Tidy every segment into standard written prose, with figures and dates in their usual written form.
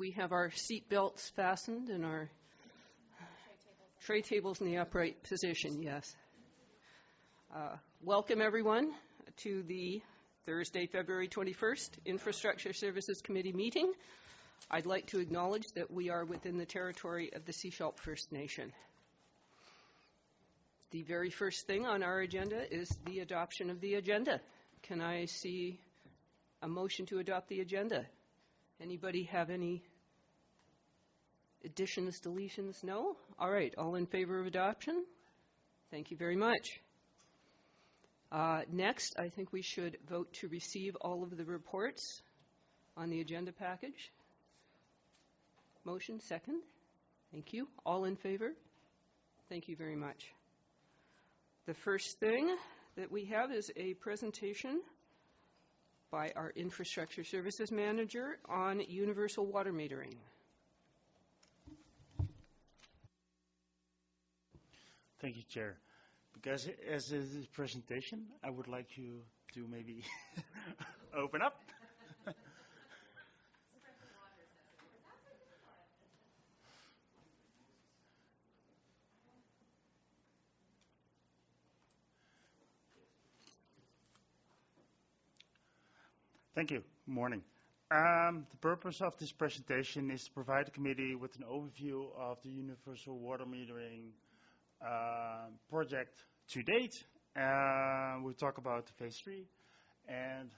we have our seat belts fastened and our tray tables in the upright position, yes. Welcome, everyone, to the Thursday, February 21st Infrastructure Services Committee meeting. I'd like to acknowledge that we are within the territory of the Sechelt First Nation. The very first thing on our agenda is the adoption of the agenda. Can I see a motion to adopt the agenda? Anybody have any additions, deletions? No? All right. All in favor of adoption? Thank you very much. Next, I think we should vote to receive all of the reports on the agenda package. Motion, second. Thank you. All in favor? Thank you very much. The first thing that we have is a presentation by our Infrastructure Services Manager on universal water metering. Thank you, Chair. Because as this presentation, I would like you to maybe open up. Thank you. Good morning. The purpose of this presentation is to provide the committee with an overview of the universal water metering project to date. We'll talk about phase 3, and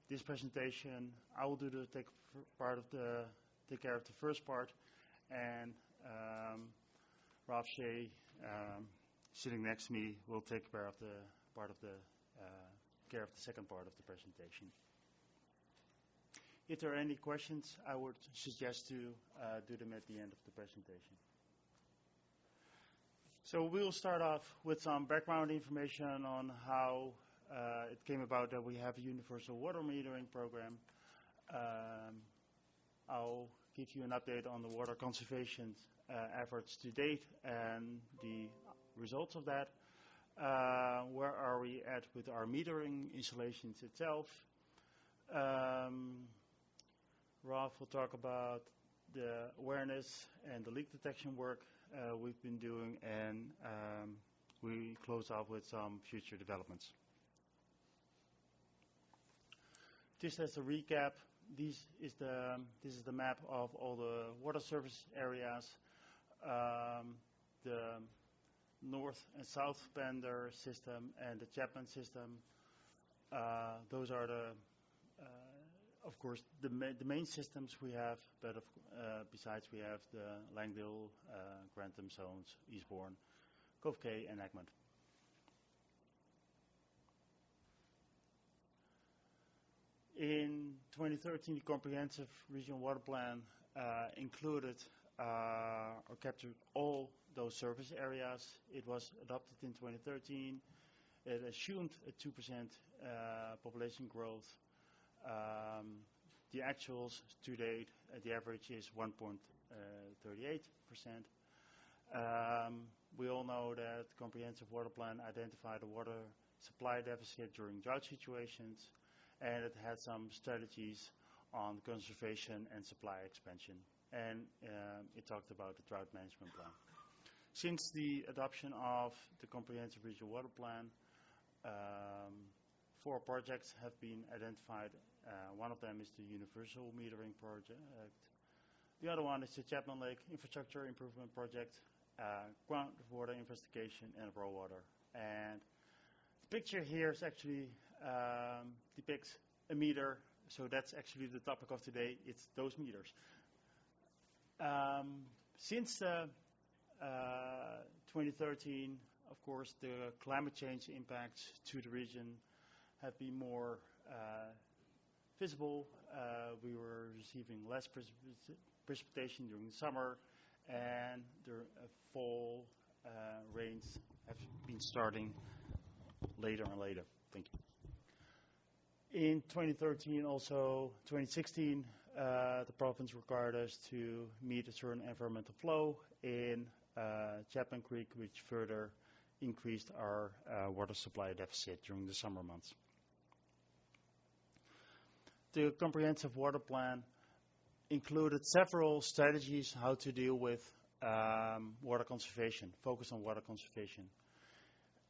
this presentation I will do take care of the first part, and Ralph Shea, sitting next to me, will take care of the second part of the presentation. If there are any questions, I would suggest to do them at the end of the presentation. So we'll start off with some background information on how it came about that we have a universal water metering program. I'll give you an update on the water conservation efforts to date and the results of that. Where are we at with our metering installations itself? Ralph will talk about the awareness and the leak detection work we've been doing, and we close off with some future developments. Just as a recap, this is the map of all the water service areas. The North and South Bender system and the Chapman system. Those are of course, the main systems we have, but besides we have the Langdale, Grantham zones, Eastbourne, Cove Quay, and Egmont. In 2013, the Comprehensive Regional Water Plan included or captured all those service areas. It was adopted in 2013. It assumed a 2% population growth. The actuals to date, the average is 1.38%. We all know that the Comprehensive Water Plan identified a water supply deficit during drought situations, and it had some strategies on conservation and supply expansion. And it talked about the drought management plan. Since the adoption of the Comprehensive Regional Water Plan, 4 projects have been identified. One of them is the Universal Metering Project. The other one is the Chapman Lake Infrastructure Improvement Project, groundwater investigation, and raw water. And the picture here is actually depicts a meter. So that's actually the topic of today. It's those meters. Since 2013, of course, the climate change impacts to the region have been more visible. We were receiving less precipitation during the summer, and the fall rains have been starting later and later. Thank you. In 2013, also 2016, the province required us to meet a certain environmental flow in Chapman Creek, which further increased our water supply deficit during the summer months. The Comprehensive Water Plan included several strategies how to deal with water conservation, focus on water conservation.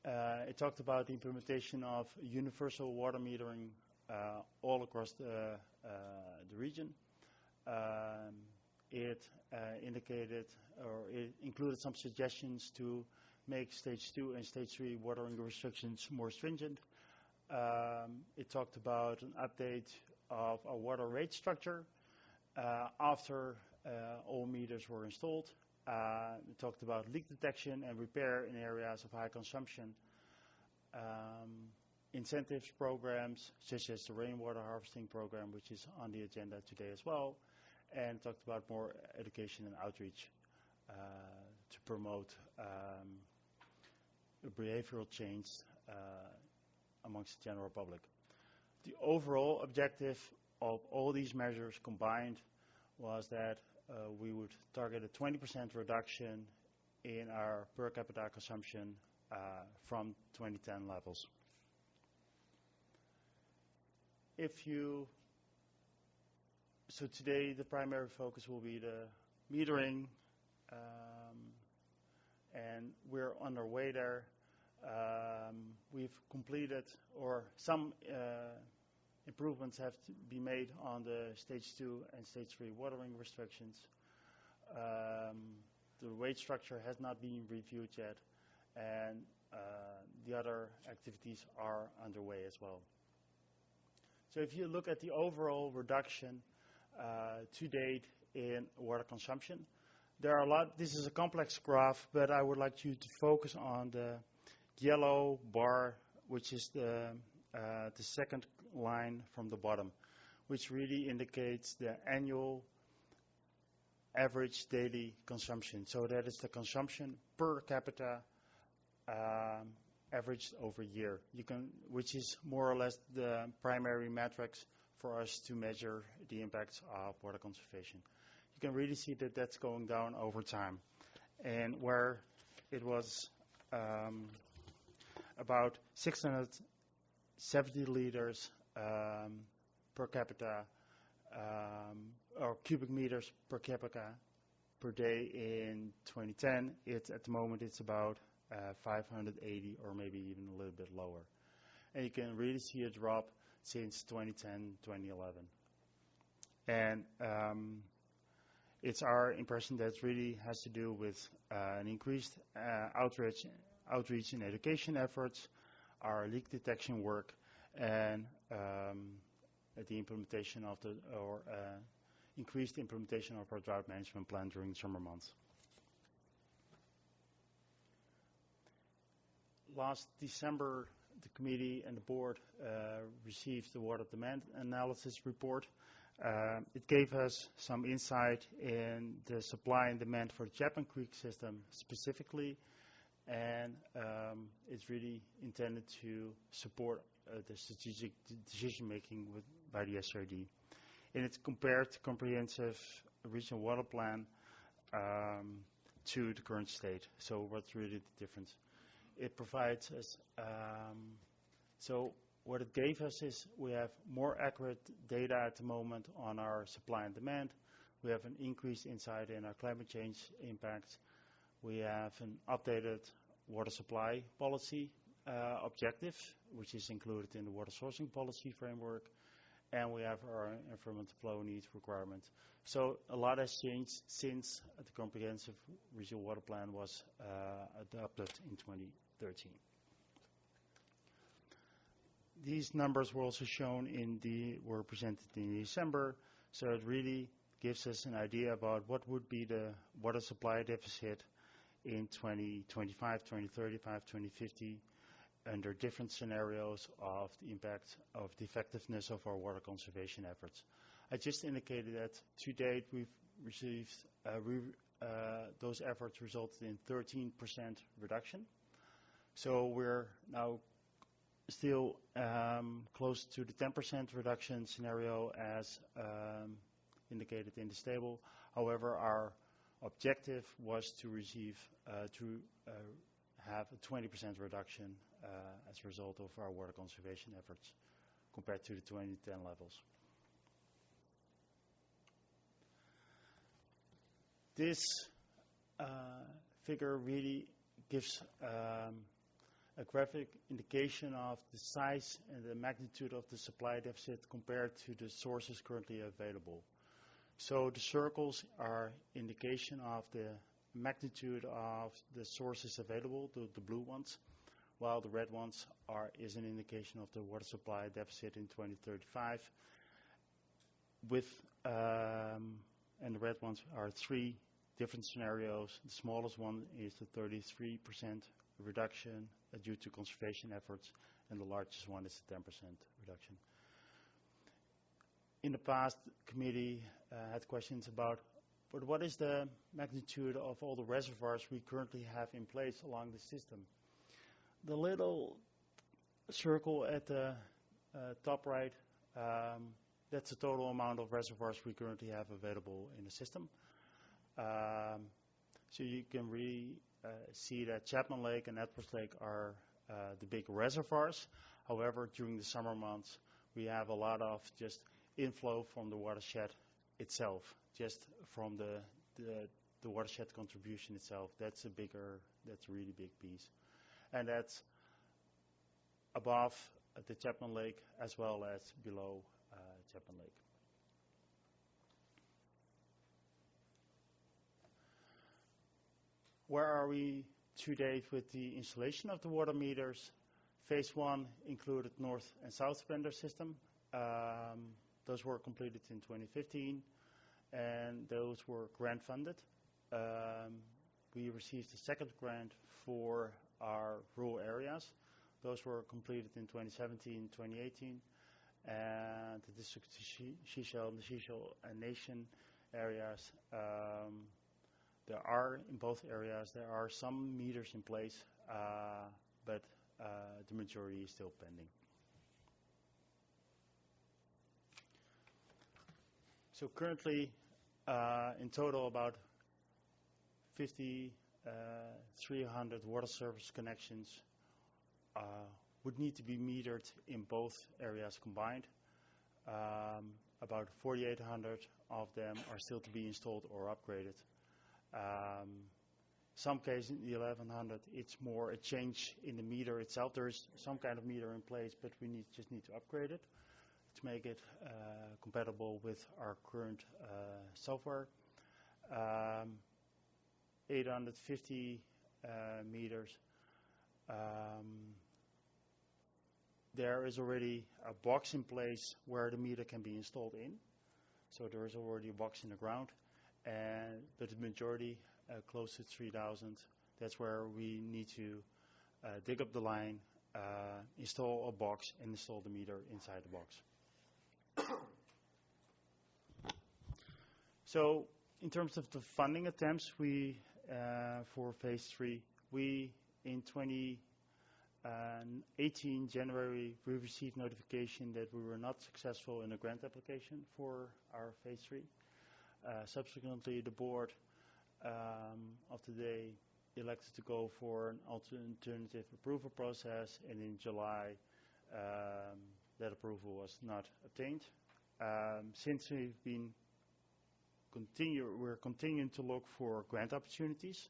It talked about the implementation of universal water metering all across the region. It indicated, or it included some suggestions to make stage 2 and stage 3 watering restrictions more stringent. It talked about an update of our water rate structure after all meters were installed. It talked about leak detection and repair in areas of high consumption. Incentives programs such as the rainwater harvesting program, which is on the agenda today as well, and talked about more education and outreach to promote behavioral change amongst the general public. The overall objective of all these measures combined was that we would target a 20% reduction in our per capita consumption from 2010 levels. So today the primary focus will be the metering, and we're on our way there. We've completed, or some improvements have to be made on the stage 2 and stage 3 watering restrictions. The rate structure has not been reviewed yet, and the other activities are underway as well. So if you look at the overall reduction to date in water consumption, there are a lot. This is a complex graph, but I would like you to focus on the yellow bar, which is the second line from the bottom, which really indicates the annual average daily consumption. So that is the consumption per capita averaged over a year, which is more or less the primary metrics for us to measure the impacts of water conservation. You can really see that that's going down over time, and where it was about 670 liters per capita, or cubic meters per capita per day in 2010. At the moment it's about 580, or maybe even a little bit lower. And you can really see a drop since 2010, 2011. And it's our impression that it really has to do with an increased outreach and education efforts, our leak detection work, and the implementation of increased implementation of our drought management plan during summer months. Last December, the committee and the board received the water demand analysis report. It gave us some insight in the supply and demand for the Chapman Creek system specifically, and it's really intended to support the strategic decision making by the SRD. And it's compared the comprehensive regional water plan to the current state. So what's really the difference? It provides us, so what it gave us is we have more accurate data at the moment on our supply and demand. We have an increased insight in our climate change impacts. We have an updated water supply policy objective, which is included in the water sourcing policy framework, and we have our environmental flow needs requirements. So a lot has changed since the comprehensive regional water plan was adopted in 2013. These numbers were also shown were presented in December, so it really gives us an idea about what would be the water supply deficit in 2025, 2035, 2050, under different scenarios of the impact of the effectiveness of our water conservation efforts. I just indicated that to date we've received, those efforts resulted in 13% reduction. So we're now still close to the 10% reduction scenario as indicated in this table. However, our objective was to have a 20% reduction as a result of our water conservation efforts compared to the 2010 levels. This figure really gives a graphic indication of the size and the magnitude of the supply deficit compared to the sources currently available. So the circles are indication of the magnitude of the sources available, the blue ones, while the red ones is an indication of the water supply deficit in 2035. And the red ones are 3 different scenarios. The smallest one is the 33% reduction due to conservation efforts, and the largest one is the 10% reduction. In the past, the committee had questions about, but what is the magnitude of all the reservoirs we currently have in place along the system? The little circle at the top right, that's the total amount of reservoirs we currently have available in the system. So you can really see that Chapman Lake and Edwards Lake are the big reservoirs. However, during the summer months, we have a lot of just inflow from the watershed itself, just from the watershed contribution itself. That's a really big piece. And that's above the Chapman Lake as well as below Chapman Lake. Where are we to date with the installation of the water meters? Phase 1 included north and south Bender system. Those were completed in 2015, and those were grant funded. We received a second grant for our rural areas. Those were completed in 2017, 2018. And the district Sechelt and the Sechelt Nation areas, in both areas, there are some meters in place, but the majority is still pending. So currently, in total, about 5,300 water service connections would need to be metered in both areas combined. About 4,800 of them are still to be installed or upgraded. Some cases, in the 1,100, it's more a change in the meter itself. There is some kind of meter in place, but we just need to upgrade it to make it compatible with our current software. 850 meters. There is already a box in place where the meter can be installed in. So there is already a box in the ground. But the majority, close to 3,000, that's where we need to dig up the line, install a box, and install the meter inside the box. So in terms of the funding attempts, for phase 3, in 2018 January, we received notification that we were not successful in a grant application for our phase 3. Subsequently, the board of the day elected to go for an alternative approval process, and in July, that approval was not obtained. Since we're continuing to look for grant opportunities,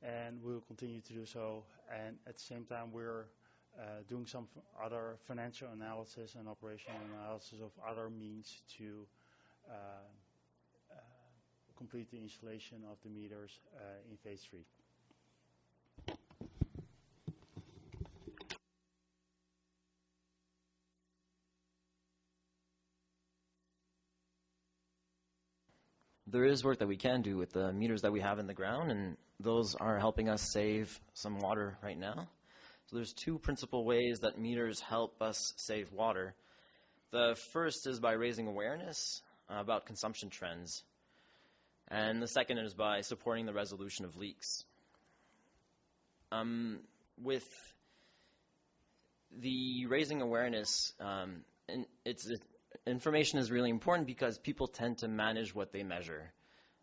and we'll continue to do so. And at the same time, we're doing some other financial analysis and operational analysis of other means to complete the installation of the meters in phase 3. There is work that we can do with the meters that we have in the ground, and those are helping us save some water right now. So there's 2 principal ways that meters help us save water. The first is by raising awareness about consumption trends, and the second is by supporting the resolution of leaks. With the raising awareness, information is really important because people tend to manage what they measure.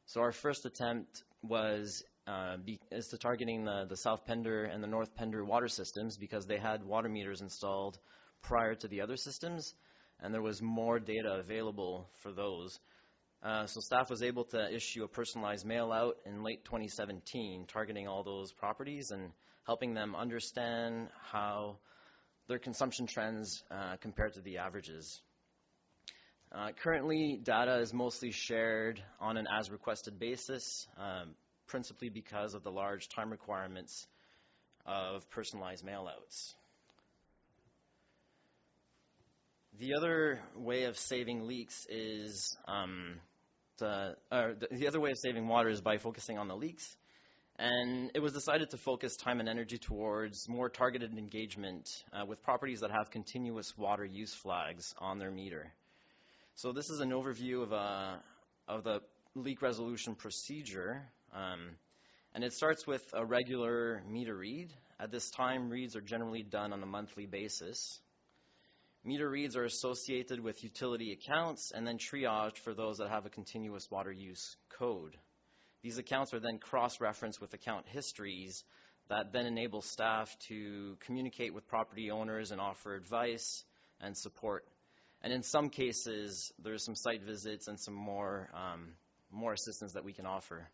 So our first attempt is to targeting the South Pender and the North Pender water systems because they had water meters installed prior to the other systems, and there was more data available for those. So staff was able to issue a personalized mail out in late 2017, targeting all those properties and helping them understand how their consumption trends compared to the averages. Currently, data is mostly shared on an as-requested basis, principally because of the large time requirements of personalized mailouts. The other way of saving leaks is the other way of saving water is by focusing on the leaks. And it was decided to focus time and energy towards more targeted engagement with properties that have continuous water use flags on their meter. So this is an overview of the leak resolution procedure. And it starts with a regular meter read. At this time, reads are generally done on a monthly basis. Meter reads are associated with utility accounts and then triaged for those that have a continuous water use code. These accounts are then cross-referenced with account histories that then enable staff to communicate with property owners and offer advice and support. And in some cases, there's some site visits and some more assistance that we can offer.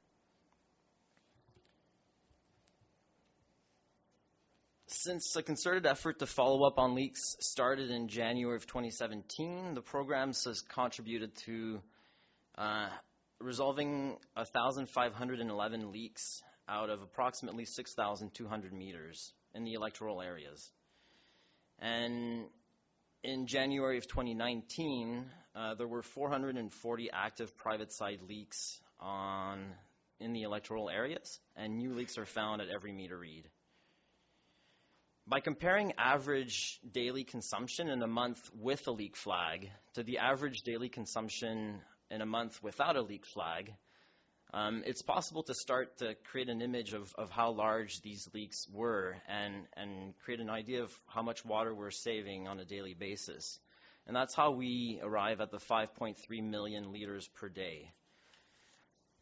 Since a concerted effort to follow up on leaks started in January of 2017, the programs has contributed to resolving 1,511 leaks out of approximately 6,200 meters in the electoral areas. And in January of 2019, there were 440 active private side leaks in the electoral areas, and new leaks are found at every meter read. By comparing average daily consumption in a month with a leak flag to the average daily consumption in a month without a leak flag, it's possible to start to create an image of how large these leaks were and create an idea of how much water we're saving on a daily basis. And that's how we arrive at the 5.3 million liters per day.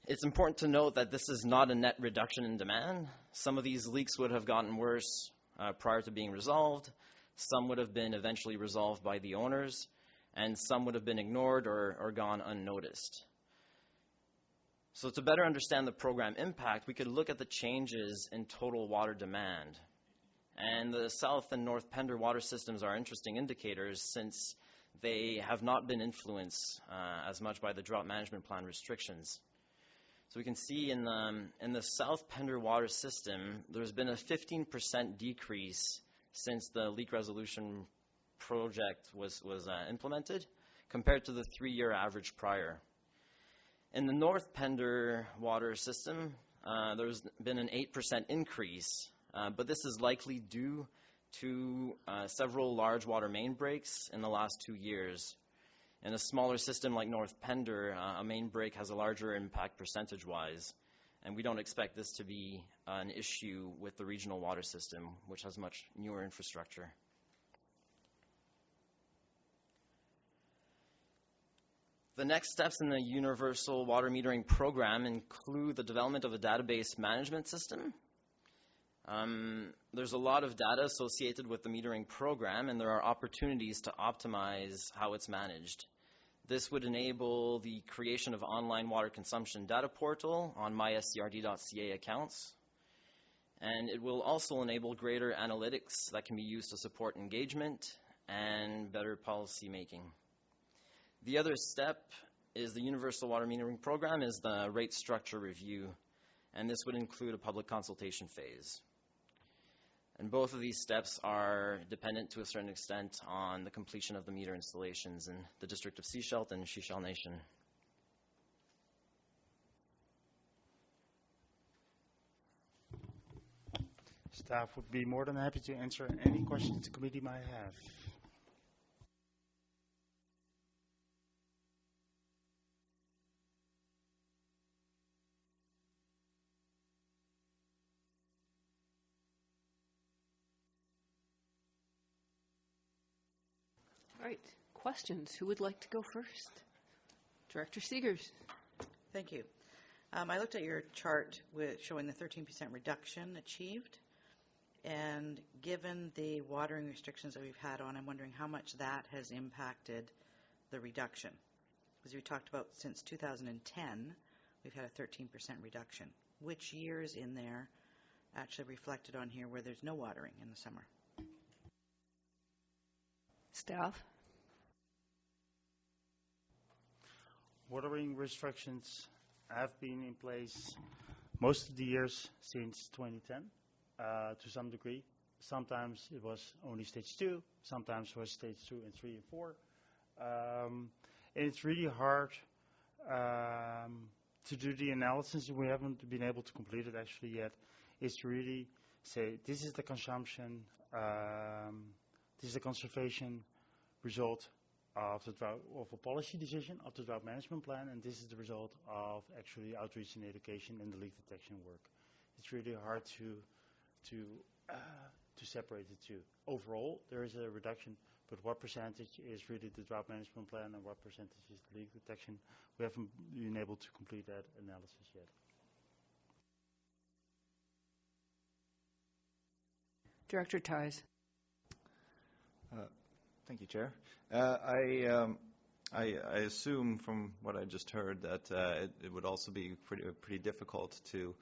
It's important to note that this is not a net reduction in demand. Some of these leaks would have gotten worse prior to being resolved. Some would have been eventually resolved by the owners, and some would have been ignored or gone unnoticed. So to better understand the program impact, we could look at the changes in total water demand. And the South and North Pender water systems are interesting indicators since they have not been influenced as much by the drought management plan restrictions. So we can see in the South Pender water system, there's been a 15% decrease since the leak resolution project was implemented compared to the 3-year average prior. In the North Pender water system, there's been an 8% increase, but this is likely due to several large water main breaks in the last 2 years. In a smaller system like North Pender, a main break has a larger impact percentage-wise, and we don't expect this to be an issue with the regional water system, which has much newer infrastructure. The next steps in the Universal Water Metering Program include the development of a database management system. There's a lot of data associated with the metering program, and there are opportunities to optimize how it's managed. This would enable the creation of online water consumption data portal on myscrd.ca accounts. And it will also enable greater analytics that can be used to support engagement and better policy making. The other step is the Universal Water Metering Program is the rate structure review, and this would include a public consultation phase. And both of these steps are dependent to a certain extent on the completion of the meter installations in the District of Sechelt and Sechelt Nation. Staff would be more than happy to answer any questions the committee might have. All right, questions? Who would like to go first? Director Seegers. Thank you. I looked at your chart with showing the 13% reduction achieved, and given the watering restrictions that we've had on, I'm wondering how much that has impacted the reduction as we talked about, since 2010, we've had a 13% reduction. Which years in there actually reflected on here where there's no watering in the summer? Staff? Watering restrictions have been in place most of the years since 2010, to some degree. Sometimes it was only stage 2, sometimes it was stage 2 and 3 and 4. And it's really hard to do the analysis. We haven't been able to complete it actually yet. Is to really say this is the consumption, this is the conservation result of the drought, of a policy decision of the drought management plan, and this is the result of actually outreach and education and the leak detection work. It's really hard to separate the two. Overall, there is a reduction, but what percentage is really the drought management plan and what percentage is the leak detection? We haven't been able to complete that analysis yet. Director Ties. Thank you, Chair. I assume from what I just heard that it would also be pretty difficult to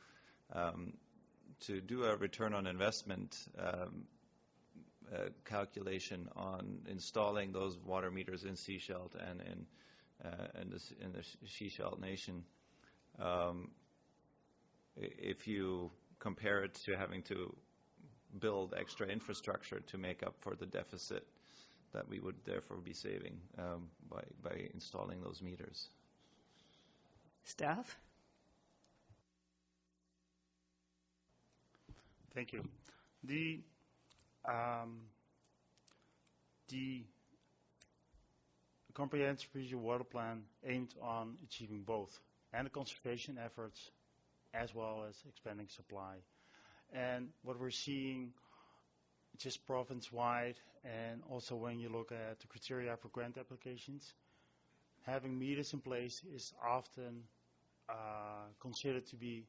do a return on investment calculation on installing those water meters in Sechelt and in the Sechelt Nation. If you compare it to having to build extra infrastructure to make up for the deficit that we would therefore be saving by installing those meters. Staff? Thank you. The comprehensive regional water plan aimed on achieving both and the conservation efforts as well as expanding supply. And what we're seeing just province-wide, and also when you look at the criteria for grant applications, having meters in place is often considered to be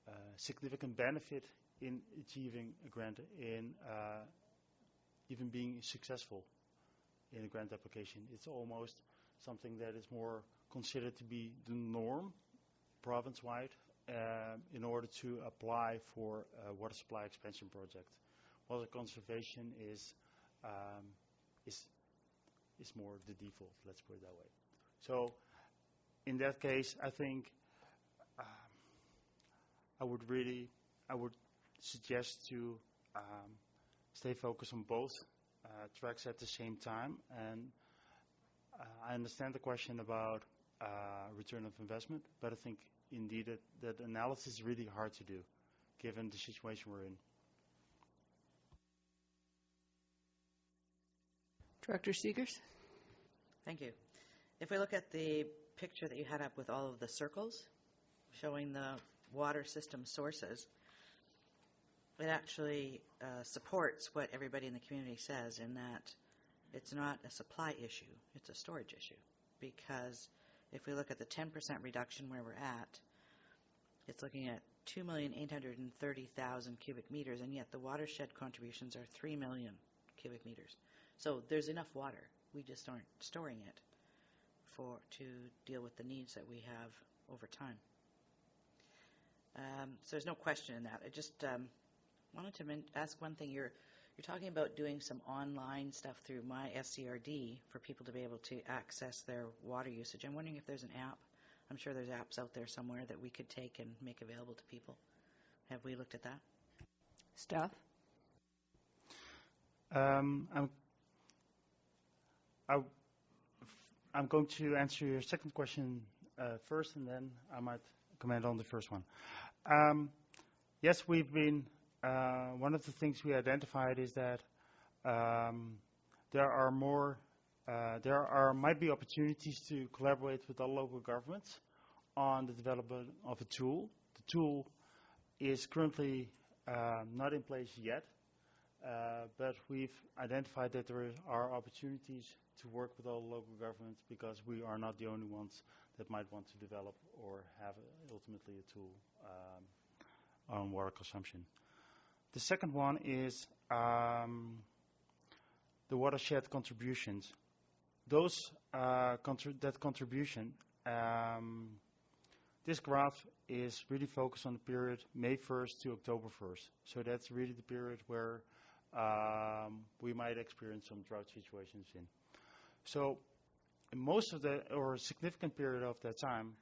a significant benefit in achieving a grant, in even being successful in a grant application. It's almost something that is more considered to be the norm province-wide in order to apply for a water supply expansion project. Water conservation is more the default, let's put it that way. So in that case, I think I would suggest to stay focused on both tracks at the same time. And I understand the question about return of investment, but I think indeed that analysis is really hard to do given the situation we're in. Director Seegers? Thank you. If we look at the picture that you had up with all of the circles showing the water system sources, it actually supports what everybody in the community says in that it's not a supply issue, it's a storage issue. Because if we look at the 10% reduction where we're at, it's looking at 2,830,000 cubic meters, and yet the watershed contributions are 3 million cubic meters. So there's enough water. We just aren't storing it to deal with the needs that we have over time. So there's no question in that. I just wanted to ask one thing. You're talking about doing some online stuff through My SCRD for people to be able to access their water usage. I'm wondering if there's an app. I'm sure there's apps out there somewhere that we could take and make available to people. Have we looked at that? Staff? I'm going to answer your second question first, and then I might comment on the first one. Yes, we've been. One of the things we identified is that there might be opportunities to collaborate with other local governments on the development of a tool. The tool is currently not in place yet, but we've identified that there are opportunities to work with all local governments because we are not the only ones that might want to develop or have ultimately a tool on water consumption. The second one is the watershed contributions. that contribution, this graph is really focused on the period May 1st to October 1st. So that's really the period where we might experience some drought situations in. So in most of the, or a significant period of that time,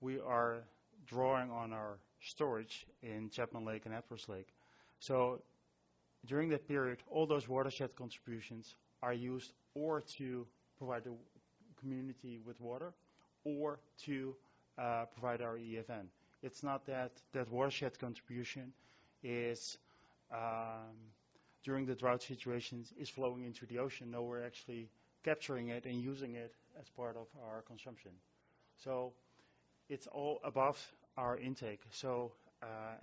we are drawing on our storage in Chapman Lake and Edwards Lake. So during that period, all those watershed contributions are used or to provide the community with water or to provide our EFN. It's not that that watershed contribution is, during the drought situations, is flowing into the ocean. No, we're actually capturing it and using it as part of our consumption. So it's all above our intake. So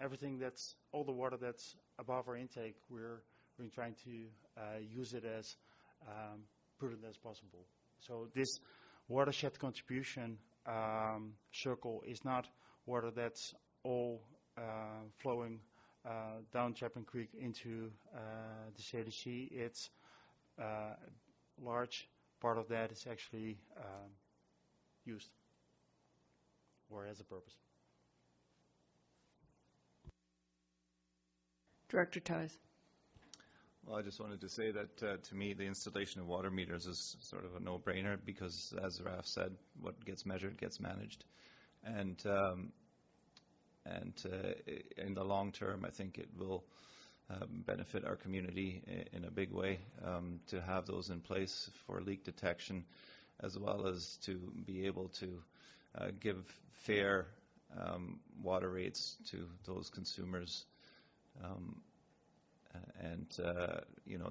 everything that's, all the water that's above our intake, we're trying to use it as prudent as possible. So this watershed contribution circle is not water that's all flowing down Chapman Creek into the CDC. It's a large part of that is actually used or has a purpose. Director Ties. Well, I just wanted to say that to me, the installation of water meters is sort of a no-brainer because, as Raf said, what gets measured gets managed, and in the long term, I think it will benefit our community in a big way to have those in place for leak detection, as well as to be able to give fair water rates to those consumers.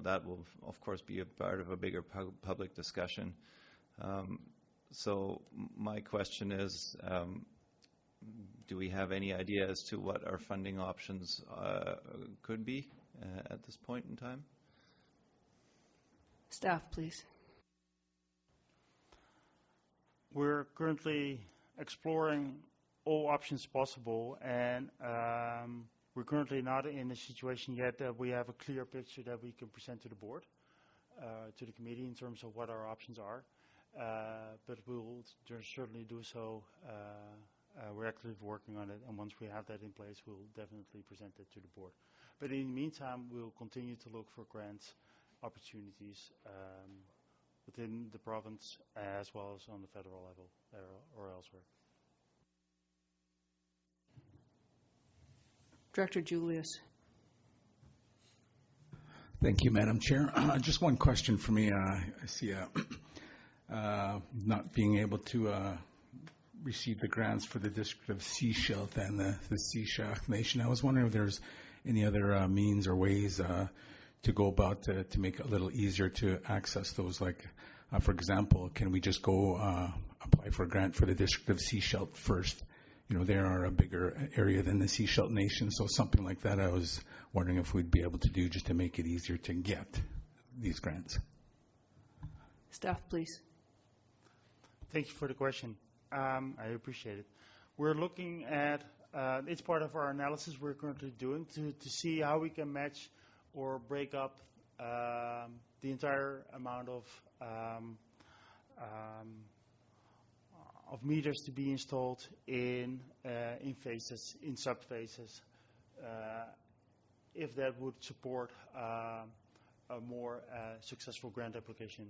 That will, of course, be a part of a bigger public discussion. So my question is, do we have any idea as to what our funding options could be at this point in time? Staff, please. We're currently exploring all options possible, and we're currently not in a situation yet that we have a clear picture that we can present to the board, to the committee in terms of what our options are. But we'll certainly do so. We're actively working on it, and once we have that in place, we'll definitely present it to the board. But in the meantime, we'll continue to look for grants opportunities within the province as well as on the federal level or elsewhere. Director Julius. Thank you, Madam Chair. Just one question for me. I see not being able to receive the grants for the District of Sechelt and the Sechelt Nation. I was wondering if there's any other means or ways to go about to make it a little easier to access those. Like, for example, can we just go apply for a grant for the District of Sechelt first? You know, they are a bigger area than the Sechelt Nation, so something like that I was wondering if we'd be able to do just to make it easier to get these grants. Staff, please. Thank you for the question. I appreciate it. We're looking at, it's part of our analysis we're currently doing to see how we can match or break up the entire amount of meters to be installed in phases, in sub-phases, if that would support a more successful grant application.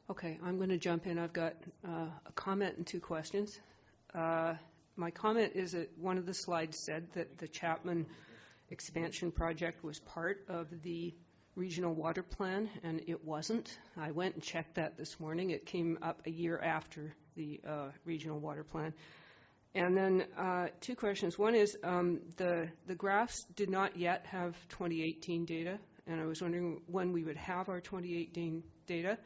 Okay, I'm going to jump in. I've got a comment and two questions. My comment is that one of the slides said that the Chapman expansion project was part of the regional water plan, and it wasn't. I went and checked that this morning. It came up a year after the regional water plan. And then two questions. One is the graphs did not yet have 2018 data, and I was wondering when we would have our 2018 data.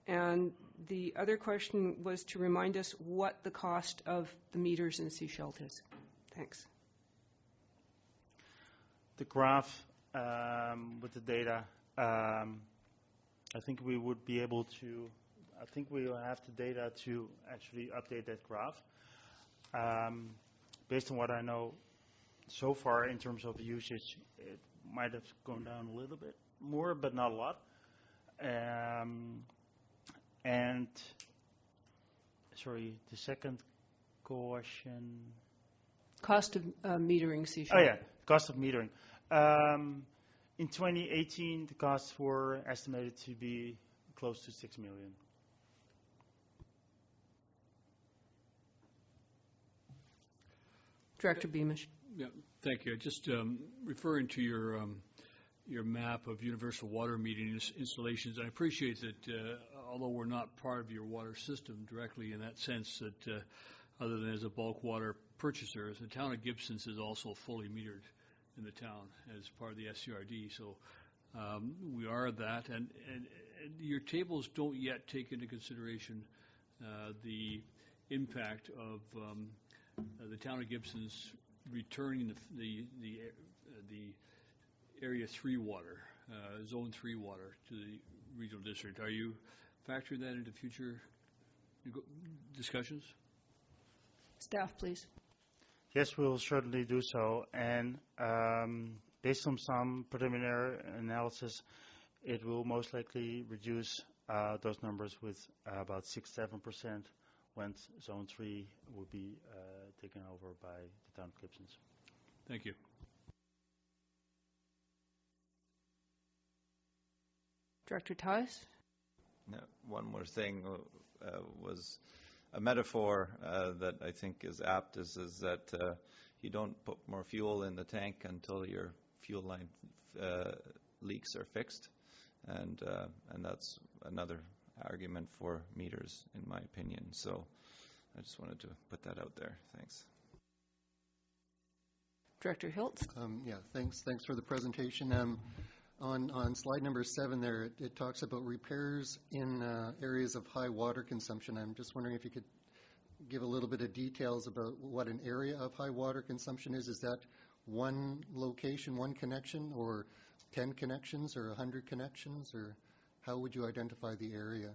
And the other question was to remind us what the cost of the meters in Sechelt is. Thanks. The graph with the data, I think we would be able to, I think we will have the data to actually update that graph. Based on what I know so far in terms of the usage, might have gone down a little bit more, but not a lot. And sorry, the second question. Cost of metering Oh Sechelt. yeah, cost of metering. In 2018, the costs were estimated to be close to 6 million. Director Beamish. Yeah, thank you. Just referring to your map of universal water metering installations, I appreciate that although we're not part of your water system directly in that sense, that other than as a bulk water purchaser, the town of Gibsons is also fully metered in the town as part of the SCRD. So we are that, and your tables don't yet take into consideration the impact of the town of Gibson's returning the Area 3 water, Zone 3 water to the regional district. Are you factoring that into future discussions? Staff, please. Yes, we will certainly do so. And based on some preliminary analysis, it will most likely reduce those numbers with about 6-7% when Zone 3 will be taken over by the town of Gibsons. Thank you. Director Theis. No, one more thing was a metaphor that I think is apt is that you don't put more fuel in the tank until your fuel line leaks are fixed, and that's another argument for meters, in my opinion. So I just wanted to put that out there. Thanks. Director Hiltz. Yeah, thanks for the presentation. On slide number 7 there, it talks about repairs in areas of high water consumption. I'm just wondering if you could give a little bit of details about what an area of high water consumption is. Is that one location, one connection, or 10 connections, or 100 connections, or how would you identify the area?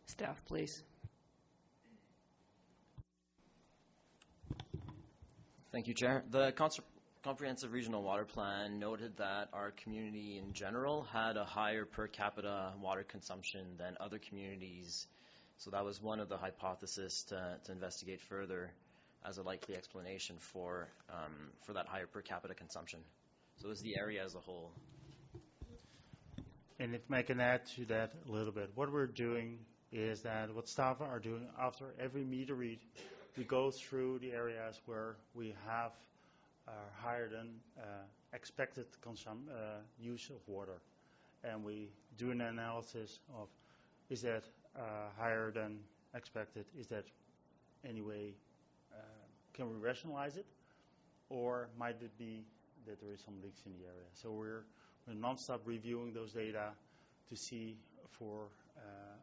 Staff, please. Thank you, Chair. The Comprehensive Regional Water Plan noted that our community in general had a higher per capita water consumption than other communities. So that was one of the hypotheses to investigate further as a likely explanation for that higher per capita consumption. So it was the area as a whole. And if I can add to that a little bit, what we're doing is that what staff are doing after every meter read, we go through the areas where we have higher than expected use of water. And we do an analysis of, is that higher than expected? Is that anyway, can we rationalize it? Or might it be that there is some leaks in the area? So we're non-stop reviewing those data to see for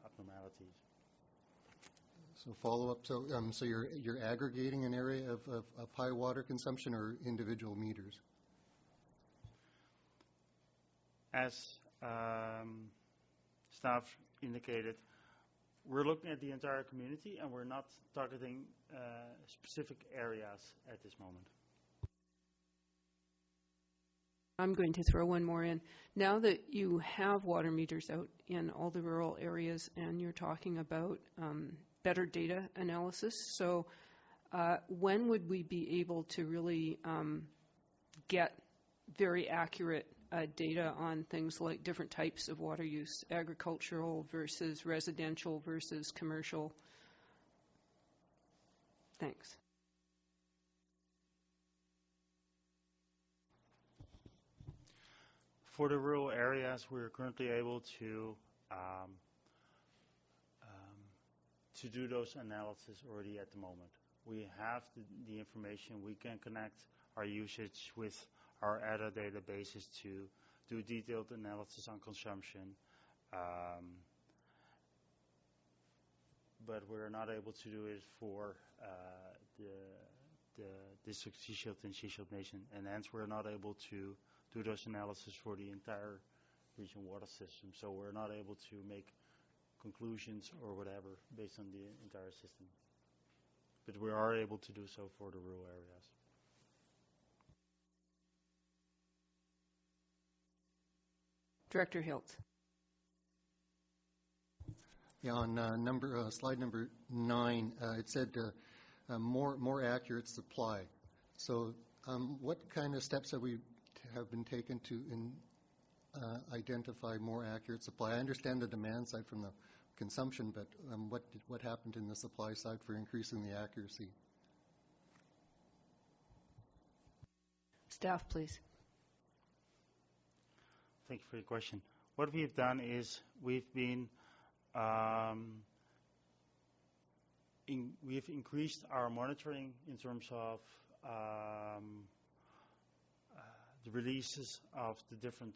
abnormalities. So follow up. So you're aggregating an area of high water consumption or individual meters? As staff indicated, we're looking at the entire community and we're not targeting specific areas at this moment. I'm going to throw one more in. Now that you have water meters out in all the rural areas and you're talking about better data analysis, so when would we be able to really get very accurate data on things like different types of water use, agricultural versus residential versus commercial? Thanks. For the rural areas, we're currently able to do those analysis already at the moment. We have the information. We can connect our usage with our ADA databases to do detailed analysis on consumption. But we're not able to do it for the district Sechelt and Sechelt Nation, and hence we're not able to do those analysis for the entire regional water system. So we're not able to make conclusions or whatever based on the entire system. But we are able to do so for the rural areas. Director Hilt. Yeah, on slide number 9, it said more accurate supply. So what kind of steps have been taken to identify more accurate supply? I understand the demand side from the consumption, but what happened in the supply side for increasing the accuracy? Staff, please. Thank you for your question. What we've done is we've increased our monitoring in terms of the releases of the different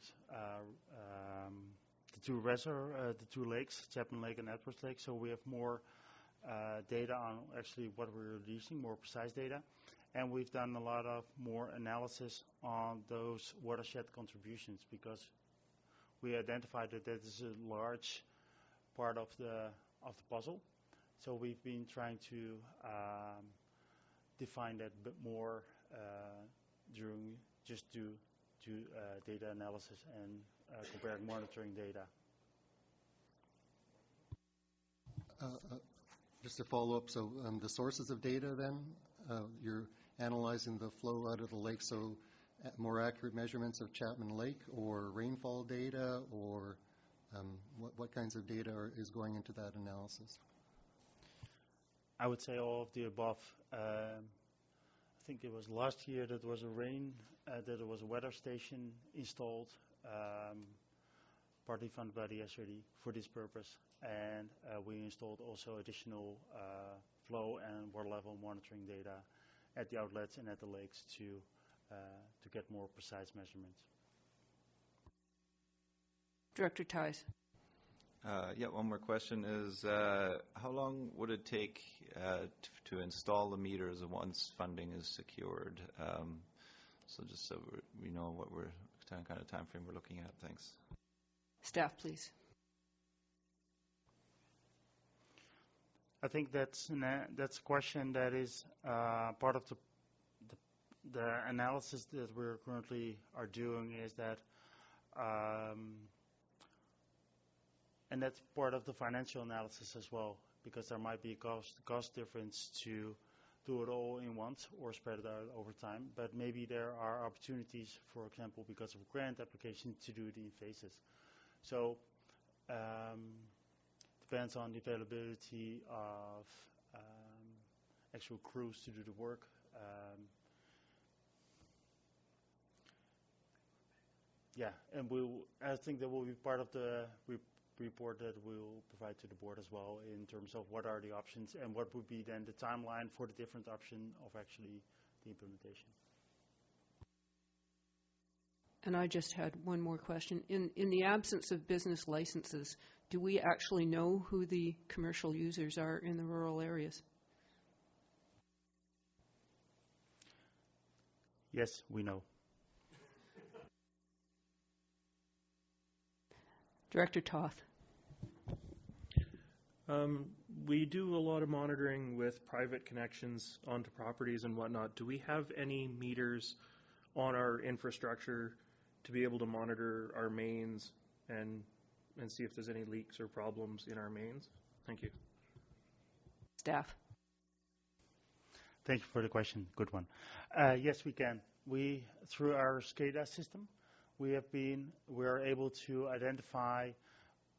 the two lakes, Chapman Lake and Edwards Lake. So we have more data on actually what we're releasing, more precise data. And we've done a lot of more analysis on those watershed contributions because we identified that is a large part of the puzzle. So we've been trying to define that a bit more during just do data analysis and comparing monitoring data. Just to follow up, so the sources of data then, you're analyzing the flow out of the lake, so more accurate measurements of Chapman Lake or rainfall data, or what kinds of data is going into that analysis? I would say all of the above. I think it was last year that there was that there was a weather station installed, partly funded by the SRD for this purpose, and we installed also additional flow and water level monitoring data at the outlets and at the lakes to get more precise measurements. Director Theis. Yeah, one more question is, how long would it take to install the meters once funding is secured? So just so we know what kind of time frame we're looking at. Thanks. Staff, please. I think that's a question that is part of the analysis that we're currently are doing is that, and that's part of the financial analysis as well, because there might be a cost difference to do it all in once or spread it out over time. But maybe there are opportunities, for example, because of grant application, to do it in phases. So depends on the availability of actual crews to do the work. Yeah, and I think that will be part of the report that we'll provide to the board as well in terms of what are the options and what would be then the timeline for the different option of actually the implementation. And I just had one more question. In the absence of business licenses, do we actually know who the commercial users are in the rural areas? Yes, we know. Director Toth. We do a lot of monitoring with private connections onto properties and whatnot. Do we have any meters on our infrastructure to be able to monitor our mains and see if there's any leaks or problems in our mains? Thank you. Staff. Thank you for the question. Good one. Yes, we can. Through our SCADA system, we are able to identify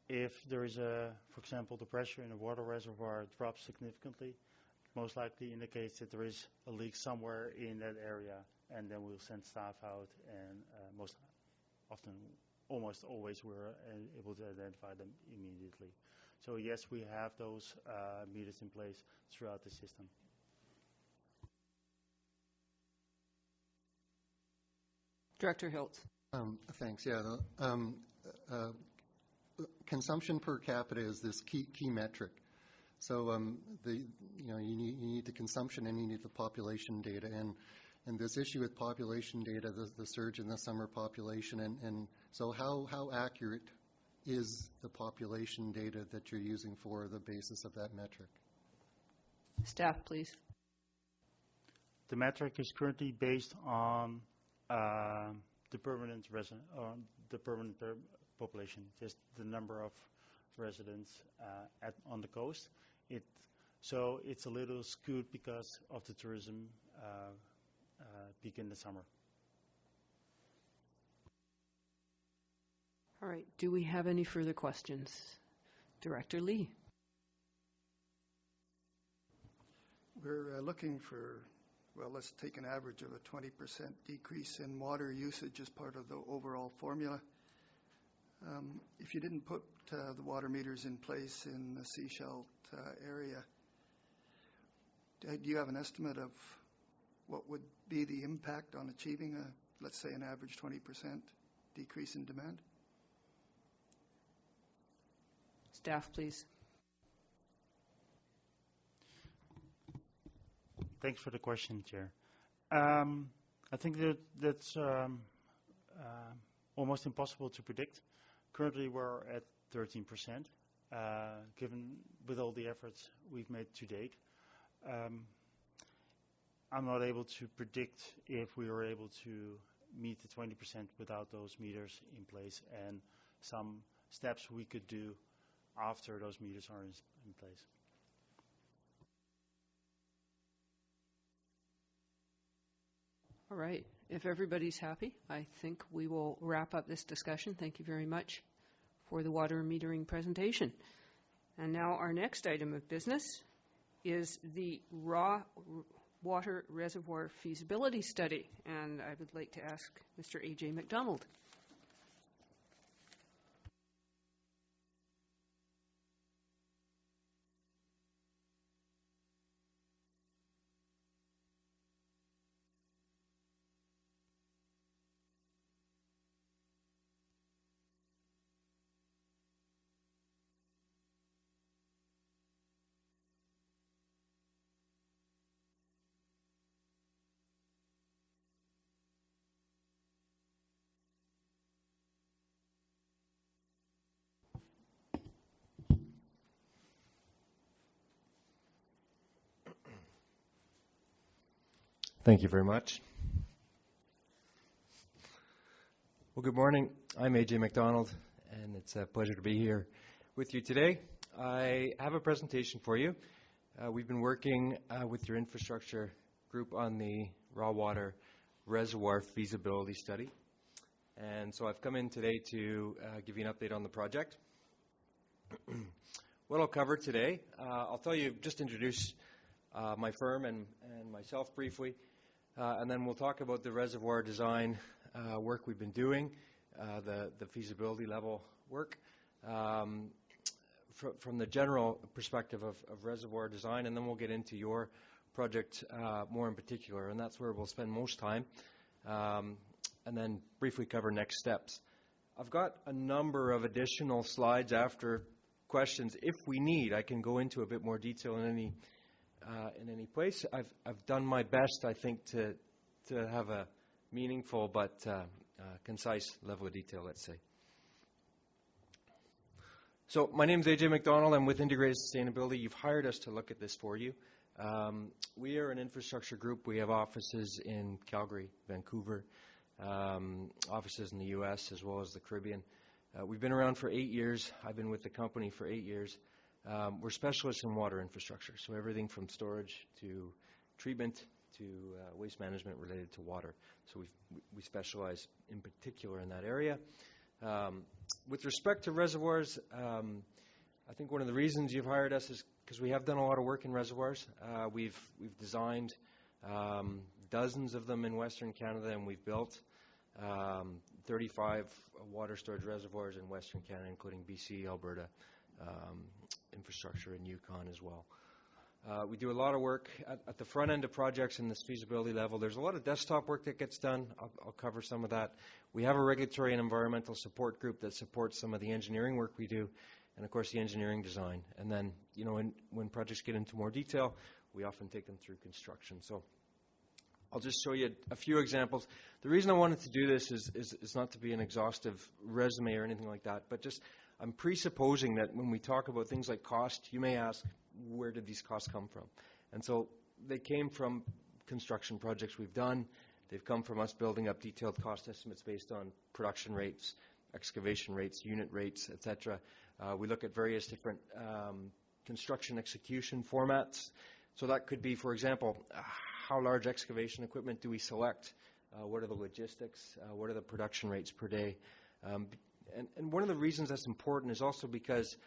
if there is for example, the pressure in a water reservoir drops significantly. Most likely indicates that there is a leak somewhere in that area, and then we'll send staff out, and almost always we're able to identify them immediately. So yes, we have those meters in place throughout the system. Director Hilt. Thanks. Yeah. Consumption per capita is this key metric. So you need the consumption and you need the population data, and this issue with population data, the surge in the summer population, and so how accurate is the population data that you're using for the basis of that metric? Staff, please. The metric is currently based on the permanent resident, population, just the number of residents on the coast. So it's a little skewed because of the tourism peak in the summer. All right. Do we have any further questions? Director Lee. We're looking for, well, let's take an average of a 20% decrease in water usage as part of the overall formula. If you didn't put the water meters in place in the Sechelt area, do you have an estimate of what would be the impact on achieving let's say, an average 20% decrease in demand? Staff, please. Thanks for the question, Chair. I think that's almost impossible to predict. Currently, we're at 13%, given with all the efforts we've made to date. I'm not able to predict if we are able to meet the 20% without those meters in place and some steps we could do after those meters are in place. All right. If everybody's happy, I think we will wrap up this discussion. Thank you very much for the water metering presentation. And now our next item of business is the raw water reservoir feasibility study. And I would like to ask Mr. A.J. McDonald. Thank you very much. Well, good morning. I'm A.J. McDonald, and it's a pleasure to be here with you today. I have a presentation for you. We've been working with your infrastructure group on the raw water reservoir feasibility study. And so I've come in today to give you an update on the project. What I'll cover today, I'll tell you, just introduce my firm and myself briefly. And then we'll talk about the reservoir design work we've been doing, the feasibility level work, from the general perspective of reservoir design, and then we'll get into your project more in particular, and that's where we'll spend most time, and then briefly cover next steps. I've got a number of additional slides after questions. If we need, I can go into a bit more detail in any place. I've done my best, I think, to have a meaningful but concise level of detail, let's say. So my name is A.J. McDonald. I'm with Integrated Sustainability. You've hired us to look at this for you. We are an infrastructure group. We have offices in Calgary, Vancouver, offices in the U.S. as well as the Caribbean. We've been around for 8 years. I've been with the company for 8 years. We're specialists in water infrastructure, so everything from storage to treatment to waste management related to water. So we specialize in particular in that area. With respect to reservoirs, I think one of the reasons you've hired us is because we have done a lot of work in reservoirs. We've designed dozens of them in Western Canada, and we've built 35 water storage reservoirs in Western Canada, including BC, Alberta, infrastructure in Yukon as well. We do a lot of work at the front end of projects in this feasibility level. There's a lot of desktop work that gets done. I'll cover some of that. We have a regulatory and environmental support group that supports some of the engineering work we do, and of course the engineering design. And then, when projects get into more detail, we often take them through construction. So I'll just show you a few examples. The reason I wanted to do this is not to be an exhaustive resume or anything like that, but just I'm presupposing that when we talk about things like cost, you may ask, where did these costs come from? And so they came from construction projects we've done. They've come from us building up detailed cost estimates based on production rates excavation rates, unit rates, etc. We look at various different construction execution formats. So that could be, for example, how large excavation equipment do we select? What are the logistics? What are the production rates per day? And one of the reasons that's important is also because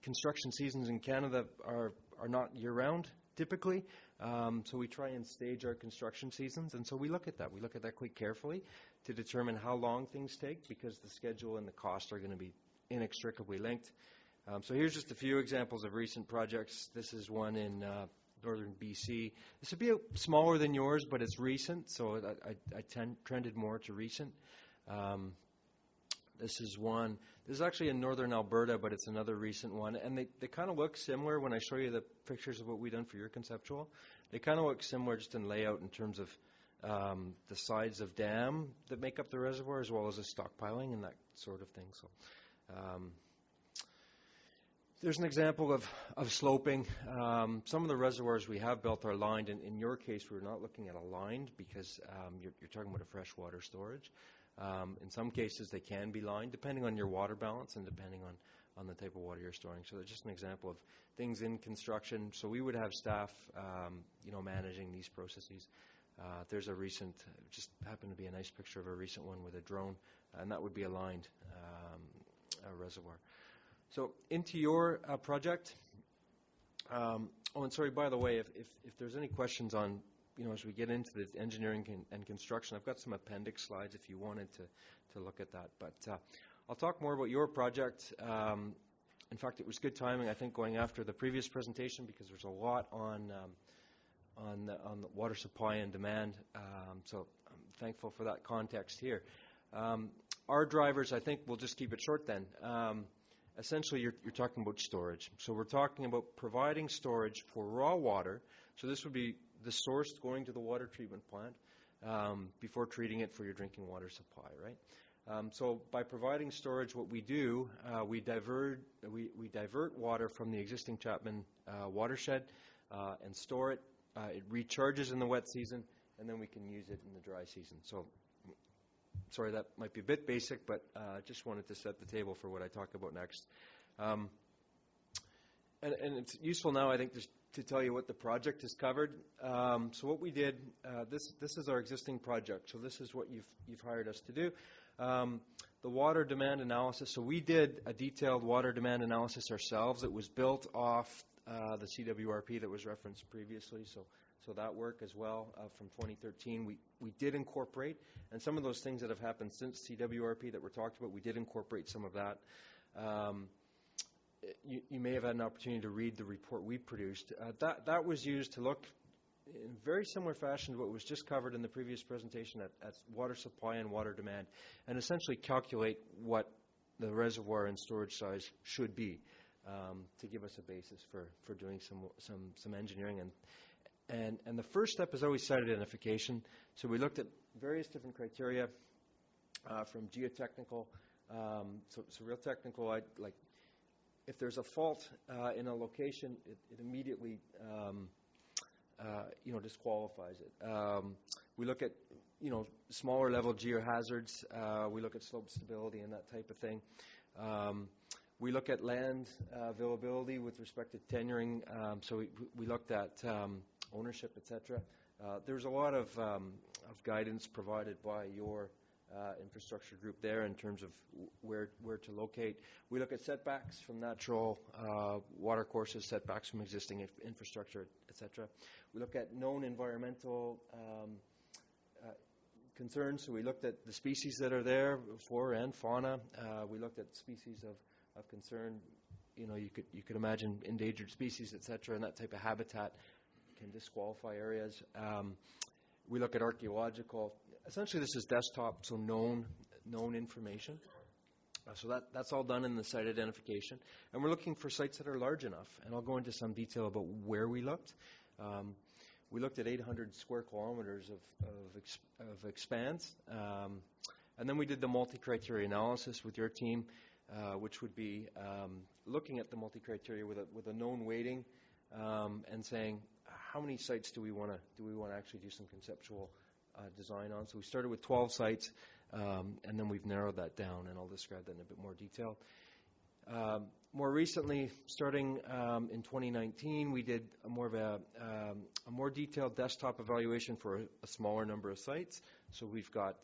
construction seasons in Canada are not year-round, typically. So we try and stage our construction seasons, and so we look at that. We look at that quite carefully to determine how long things take, because the schedule and the cost are going to be inextricably linked. So here's just a few examples of recent projects. This is one in northern BC. This would be smaller than yours, but it's recent, so I trended more to recent. This is one. This is actually in northern Alberta, but it's another recent one. And they kind of look similar when I show you the pictures of what we've done for your conceptual. They kind of look similar just in layout in terms of the sides of dam that make up the reservoir, as well as the stockpiling and that sort of thing. So there's an example of sloping. Some of the reservoirs we have built are lined. In your case, we're not looking at a lined because you're talking about a freshwater storage. In some cases, they can be lined, depending on your water balance and depending on the type of water you're storing. So that's just an example of things in construction. So we would have staff, managing these processes. There's a recent, just happened to be a nice picture of a recent one with a drone, and that would be a lined reservoir. So into your project. And sorry, by the way, if there's any questions on, as we get into the engineering and construction, I've got some appendix slides if you wanted to look at that. But I'll talk more about your project. In fact, it was good timing, I think, going after the previous presentation, because there's a lot on the water supply and demand. So I'm thankful for that context here. Our drivers, I think, we'll just keep it short then. Essentially, you're talking about storage. So we're talking about providing storage for raw water. So this would be the source going to the water treatment plant before treating it for your drinking water supply, right? So by providing storage, what we do, we divert water from the existing Chapman watershed and store it. It recharges in the wet season, and then we can use it in the dry season. So, sorry, that might be a bit basic, but just wanted to set the table for what I talk about next. And it's useful now, I think, just to tell you what the project has covered. So what we did, this is our existing project. So this is what you've hired us to do. The water demand analysis. So we did a detailed water demand analysis ourselves. It was built off the CWRP that was referenced previously. So that work as well from 2013. We did incorporate, and some of those things that have happened since CWRP that were talked about, we did incorporate some of that. You may have had an opportunity to read the report we produced. That was used to look in very similar fashion to what was just covered in the previous presentation at water supply and water demand, and essentially calculate what the reservoir and storage size should be to give us a basis for doing some engineering. And the first step is always site identification. So we looked at various different criteria from geotechnical, so real technical, like if there's a fault in a location, it immediately disqualifies it. We look at smaller level geohazards. We look at slope stability and that type of thing. We look at land availability with respect to tenuring. So we looked at ownership, etc. There's a lot of guidance provided by your infrastructure group there in terms of where to locate. We look at setbacks from natural water courses, setbacks from existing infrastructure, etc. We look at known environmental concerns. So we looked at the species that are there, flora and fauna. We looked at species of concern. You could imagine endangered species, etc., and that type of habitat can disqualify areas. We look at archaeological. Essentially, this is desktop, so known information. So that's all done in the site identification. And we're looking for sites that are large enough. And I'll go into some detail about where we looked. We looked at 800 square kilometers of expanse. And then we did the multi-criteria analysis with your team, which would be looking at the multi-criteria with a known weighting and saying, how many sites do we want to actually do some conceptual design on. So we started with 12 sites, and then we've narrowed that down, and I'll describe that in a bit more detail. More recently, starting in 2019, we did a more detailed desktop evaluation for a smaller number of sites. So we got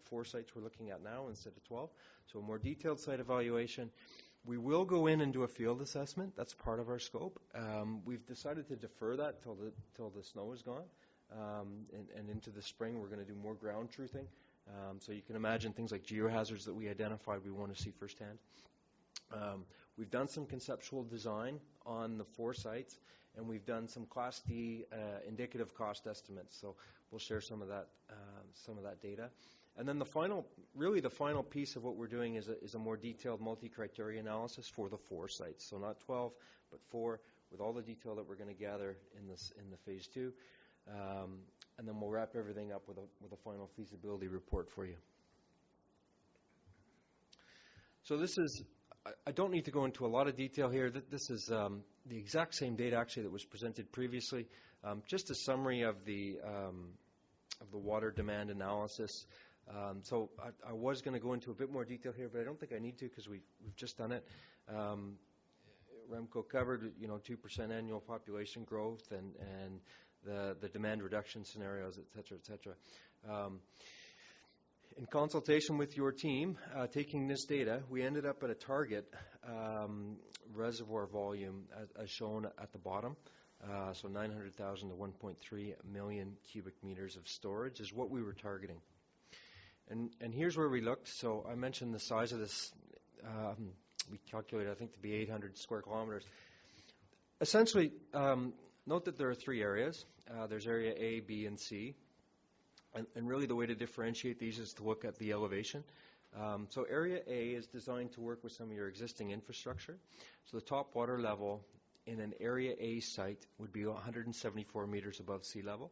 4 sites we're looking at now instead of 12. So a more detailed site evaluation. We will go in and do a field assessment. That's part of our scope. We've decided to defer that till the snow is gone, and into the spring we're going to do more ground truthing. So you can imagine things like geohazards that we identified we want to see firsthand. We've done some conceptual design on the 4 sites, and we've done some Class D indicative cost estimates. So we'll share some of that data. And then the final piece of what we're doing is a more detailed multi-criteria analysis for the 4 sites. So not 12, but 4, with all the detail that we're going to gather in the phase 2. And then we'll wrap everything up with a final feasibility report for you. So this is, I don't need to go into a lot of detail here. This is the exact same data actually that was presented previously. Just a summary of the water demand analysis. So I was going to go into a bit more detail here, but I don't think I need to because we've just done it. Remco covered, 2% annual population growth and the demand reduction scenarios, et cetera, et cetera. In consultation with your team, taking this data, we ended up at a target reservoir volume as shown at the bottom. So 900,000 to 1.3 million cubic meters of storage is what we were targeting. And here's where we looked. So I mentioned the size of this, we calculated, I think, to be 800 square kilometers. Essentially, note that there are 3 areas. There's area A, B, and C. And really the way to differentiate these is to look at the elevation. So area A is designed to work with some of your existing infrastructure. So the top water level in an area A site would be 174 meters above sea level.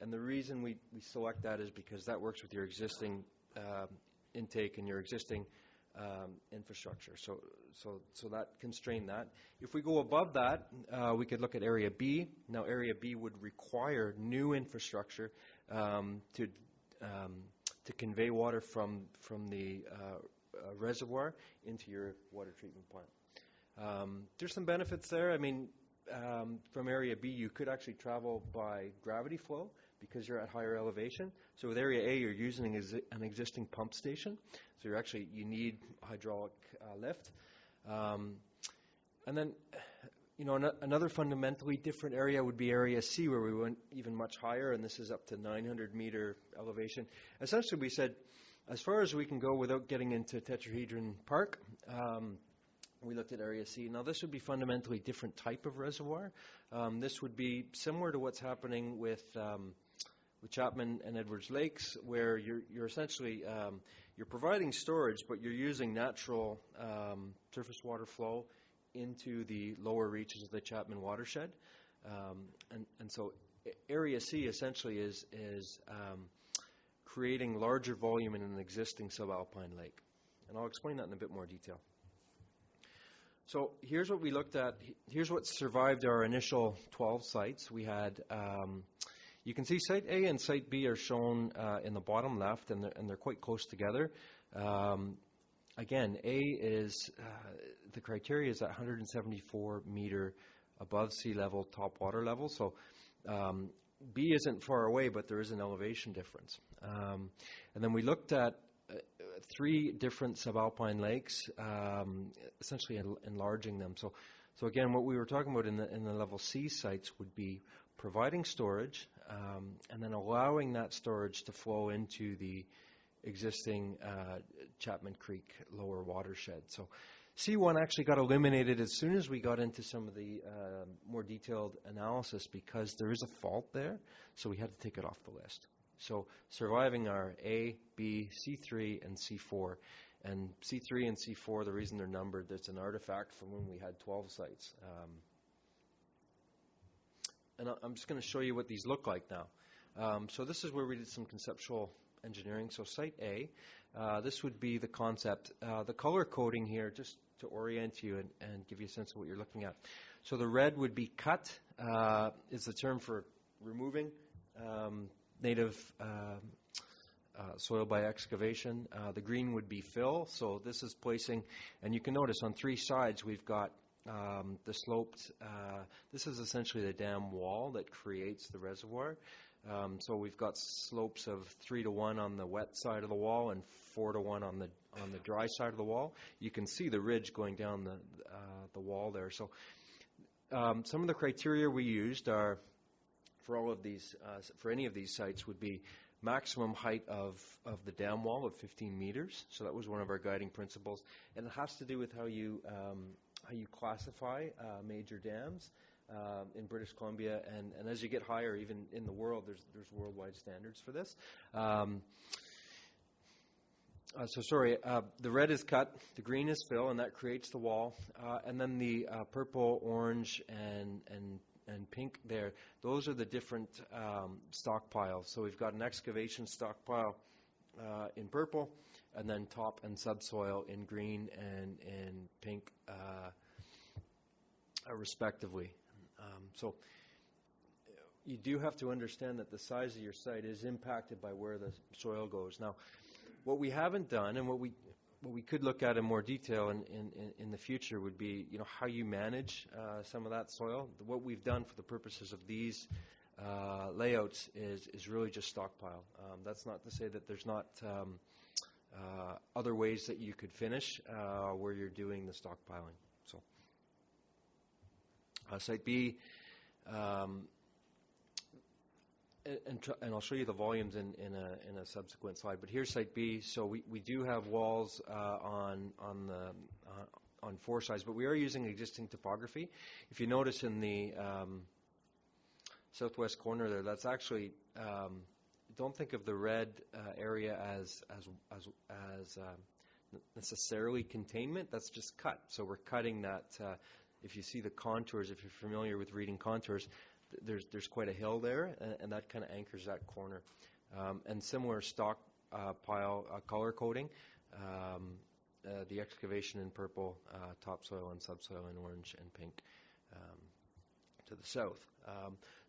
And the reason we select that is because that works with your existing intake and your existing infrastructure. So that constrained that. If we go above that, we could look at area B. Now area B would require new infrastructure to convey water from the reservoir into your water treatment plant. There's some benefits there. I mean, from area B, you could actually travel by gravity flow because you're at higher elevation. So with area A, you're using an existing pump station. So you need hydraulic lift. And then, another fundamentally different area would be area C, where we went even much higher, and this is up to 900 meter elevation. Essentially, we said, as far as we can go without getting into Tetrahedron Park, we looked at area C. Now, this would be fundamentally different type of reservoir. This would be similar to what's happening with Chapman and Edwards Lakes, where you're essentially you're providing storage, but you're using natural surface water flow into the lower reaches of the Chapman watershed. And so area C essentially is creating larger volume in an existing subalpine lake. And I'll explain that in a bit more detail. So here's what we looked at. Here's what survived our initial 12 sites. We had, you can see Site A and Site B are shown in the bottom left, and they're quite close together. Again, A is, the criteria is at 174 meter above sea level, top water level. So B isn't far away, but there is an elevation difference. And then we looked at 3 different subalpine lakes, essentially enlarging them. So again, what we were talking about in the level C sites would be providing storage and then allowing that storage to flow into the existing Chapman Creek lower watershed. So C1 actually got eliminated as soon as we got into some of the more detailed analysis because there is a fault there, so we had to take it off the list. So surviving are A, B, C3, and C4. And C3 and C4, the reason they're numbered, that's an artifact from when we had 12 sites. And I'm just going to show you what these look like now. So this is where we did some conceptual engineering. So Site A, this would be the concept. The color coding here, just to orient you and give you a sense of what you're looking at. So the red would be cut, is the term for removing native soil by excavation. The green would be fill. So this is placing, and you can notice on three sides we've got the sloped, this is essentially the dam wall that creates the reservoir. So we've got slopes of 3-to-1 on the wet side of the wall and 4-to-1 on the dry side of the wall. You can see the ridge going down the wall there. So some of the criteria we used are for all of these, for any of these sites, would be maximum height of the dam wall of 15 meters. So that was one of our guiding principles, and it has to do with how you classify major dams in British Columbia, and as you get higher, even in the world, there's worldwide standards for this. The red is cut, the green is fill, and that creates the wall, and then the purple, orange, and pink there, those are the different stockpiles. So we've got an excavation stockpile in purple, and then top and subsoil in green and pink respectively. So you do have to understand that the size of your site is impacted by where the soil goes. Now, what we haven't done, and what we could look at in more detail in the future, would be how you manage some of that soil. What we've done for the purposes of these layouts is really just stockpile. That's not to say that there's not other ways that you could finish where you're doing the stockpiling. So Site B, and I'll show you the volumes in a subsequent slide. But here's Site B. So we do have walls on 4 sides, but we are using existing topography. If you notice in the southwest corner there, that's actually don't think of the red area as necessarily containment. That's just cut. So we're cutting that. If you see the contours, if you're familiar with reading contours, there's quite a hill there, and that kind of anchors that corner. And similar stock pile color coding, the excavation in purple, topsoil and subsoil in orange and pink to the south.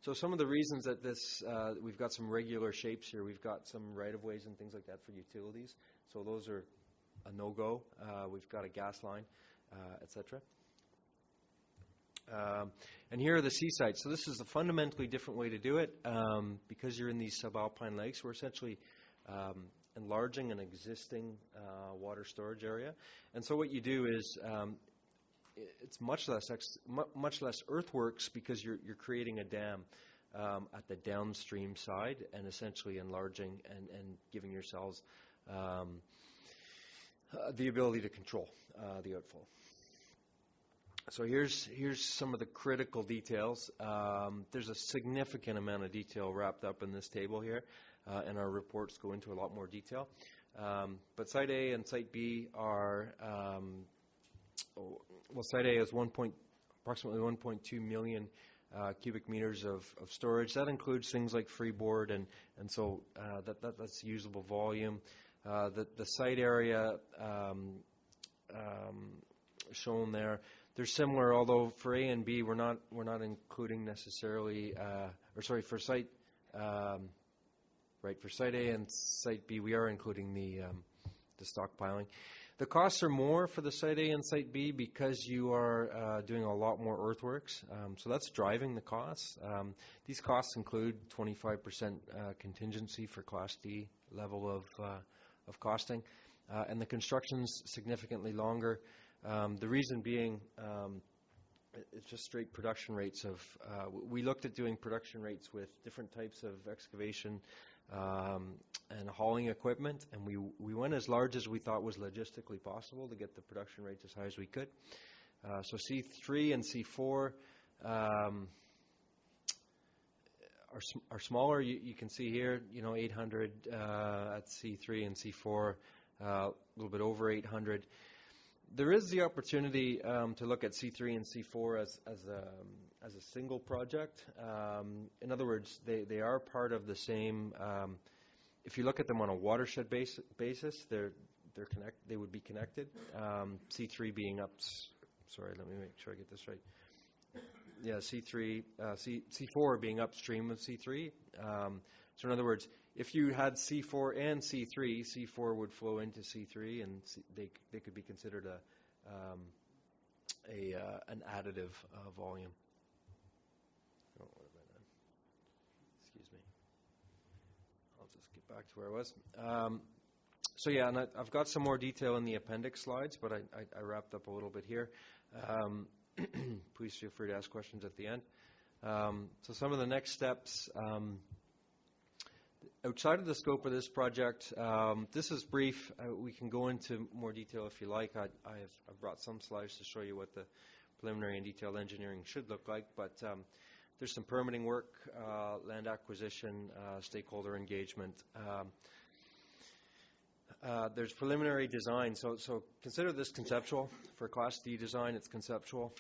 So some of the reasons that this, we've got some regular shapes here, we've got some right-of-ways and things like that for utilities. So those are a no-go. We've got a gas line, etc. And here are the sea sites. So this is a fundamentally different way to do it. Because you're in these subalpine lakes, we're essentially enlarging an existing water storage area. And so what you do is it's much less earthworks, because you're creating a dam at the downstream side and essentially enlarging and giving yourselves the ability to control the outflow. So here's some of the critical details. There's a significant amount of detail wrapped up in this table here, and our reports go into a lot more detail. But Site A and Site B are, Site A is approximately 1.2 million cubic meters of storage. That includes things like freeboard, and so that's usable volume. The site area shown there, they're similar, although for A and B we're not including necessarily, for Site for Site A and Site B we are including the stockpiling. The costs are more for the Site A and Site B because you are doing a lot more earthworks, so that's driving the costs. These costs include 25% contingency for Class D level of costing, and the construction's significantly longer. The reason being, it's just straight production rates of, we looked at doing production rates with different types of excavation and hauling equipment, and we went as large as we thought was logistically possible to get the production rates as high as we could. So C3 and C4 are smaller. You can see here, 800 at C3 and C4, a little bit over 800. There is the opportunity to look at C3 and C4 as a single project. In other words, they are part of the same. If you look at them on a watershed basis, they would be connected. C3 being up. Sorry, let me make sure I get this right. Yeah, C4 being upstream of C3. So in other words, if you had C4 and C3, C4 would flow into C3, and they could be considered an additive volume. Oh, what have I done? Excuse me. I'll just get back to where I was. So yeah, and I've got some more detail in the appendix slides, but I wrapped up a little bit here. Please feel free to ask questions at the end. So some of the next steps, outside of the scope of this project, this is brief. We can go into more detail if you like. I've brought some slides to show you what the preliminary and detailed engineering should look like, but there's some permitting work, land acquisition, stakeholder engagement. There's preliminary design, so consider this conceptual. For Class D design, it's conceptual.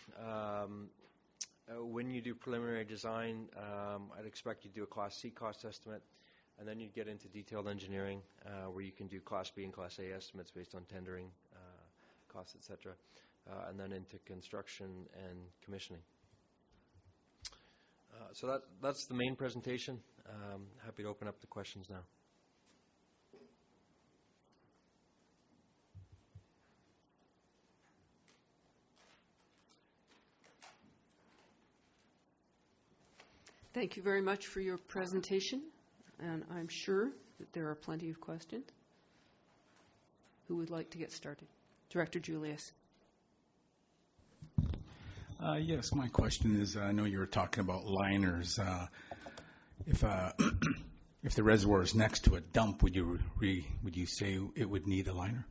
When you do preliminary design, I'd expect you to do a Class C cost estimate, and then you'd get into detailed engineering, where you can do Class B and Class A estimates based on tendering, costs, etc., and then into construction and commissioning. So that's the main presentation. Happy to open up the questions now. Thank you very much for your presentation, and I'm sure that there are plenty of questions. Who would like to get started? Director Julius. Yes, my question is, I know you were talking about liners. If the reservoir is next to a dump, would you say it would need a liner?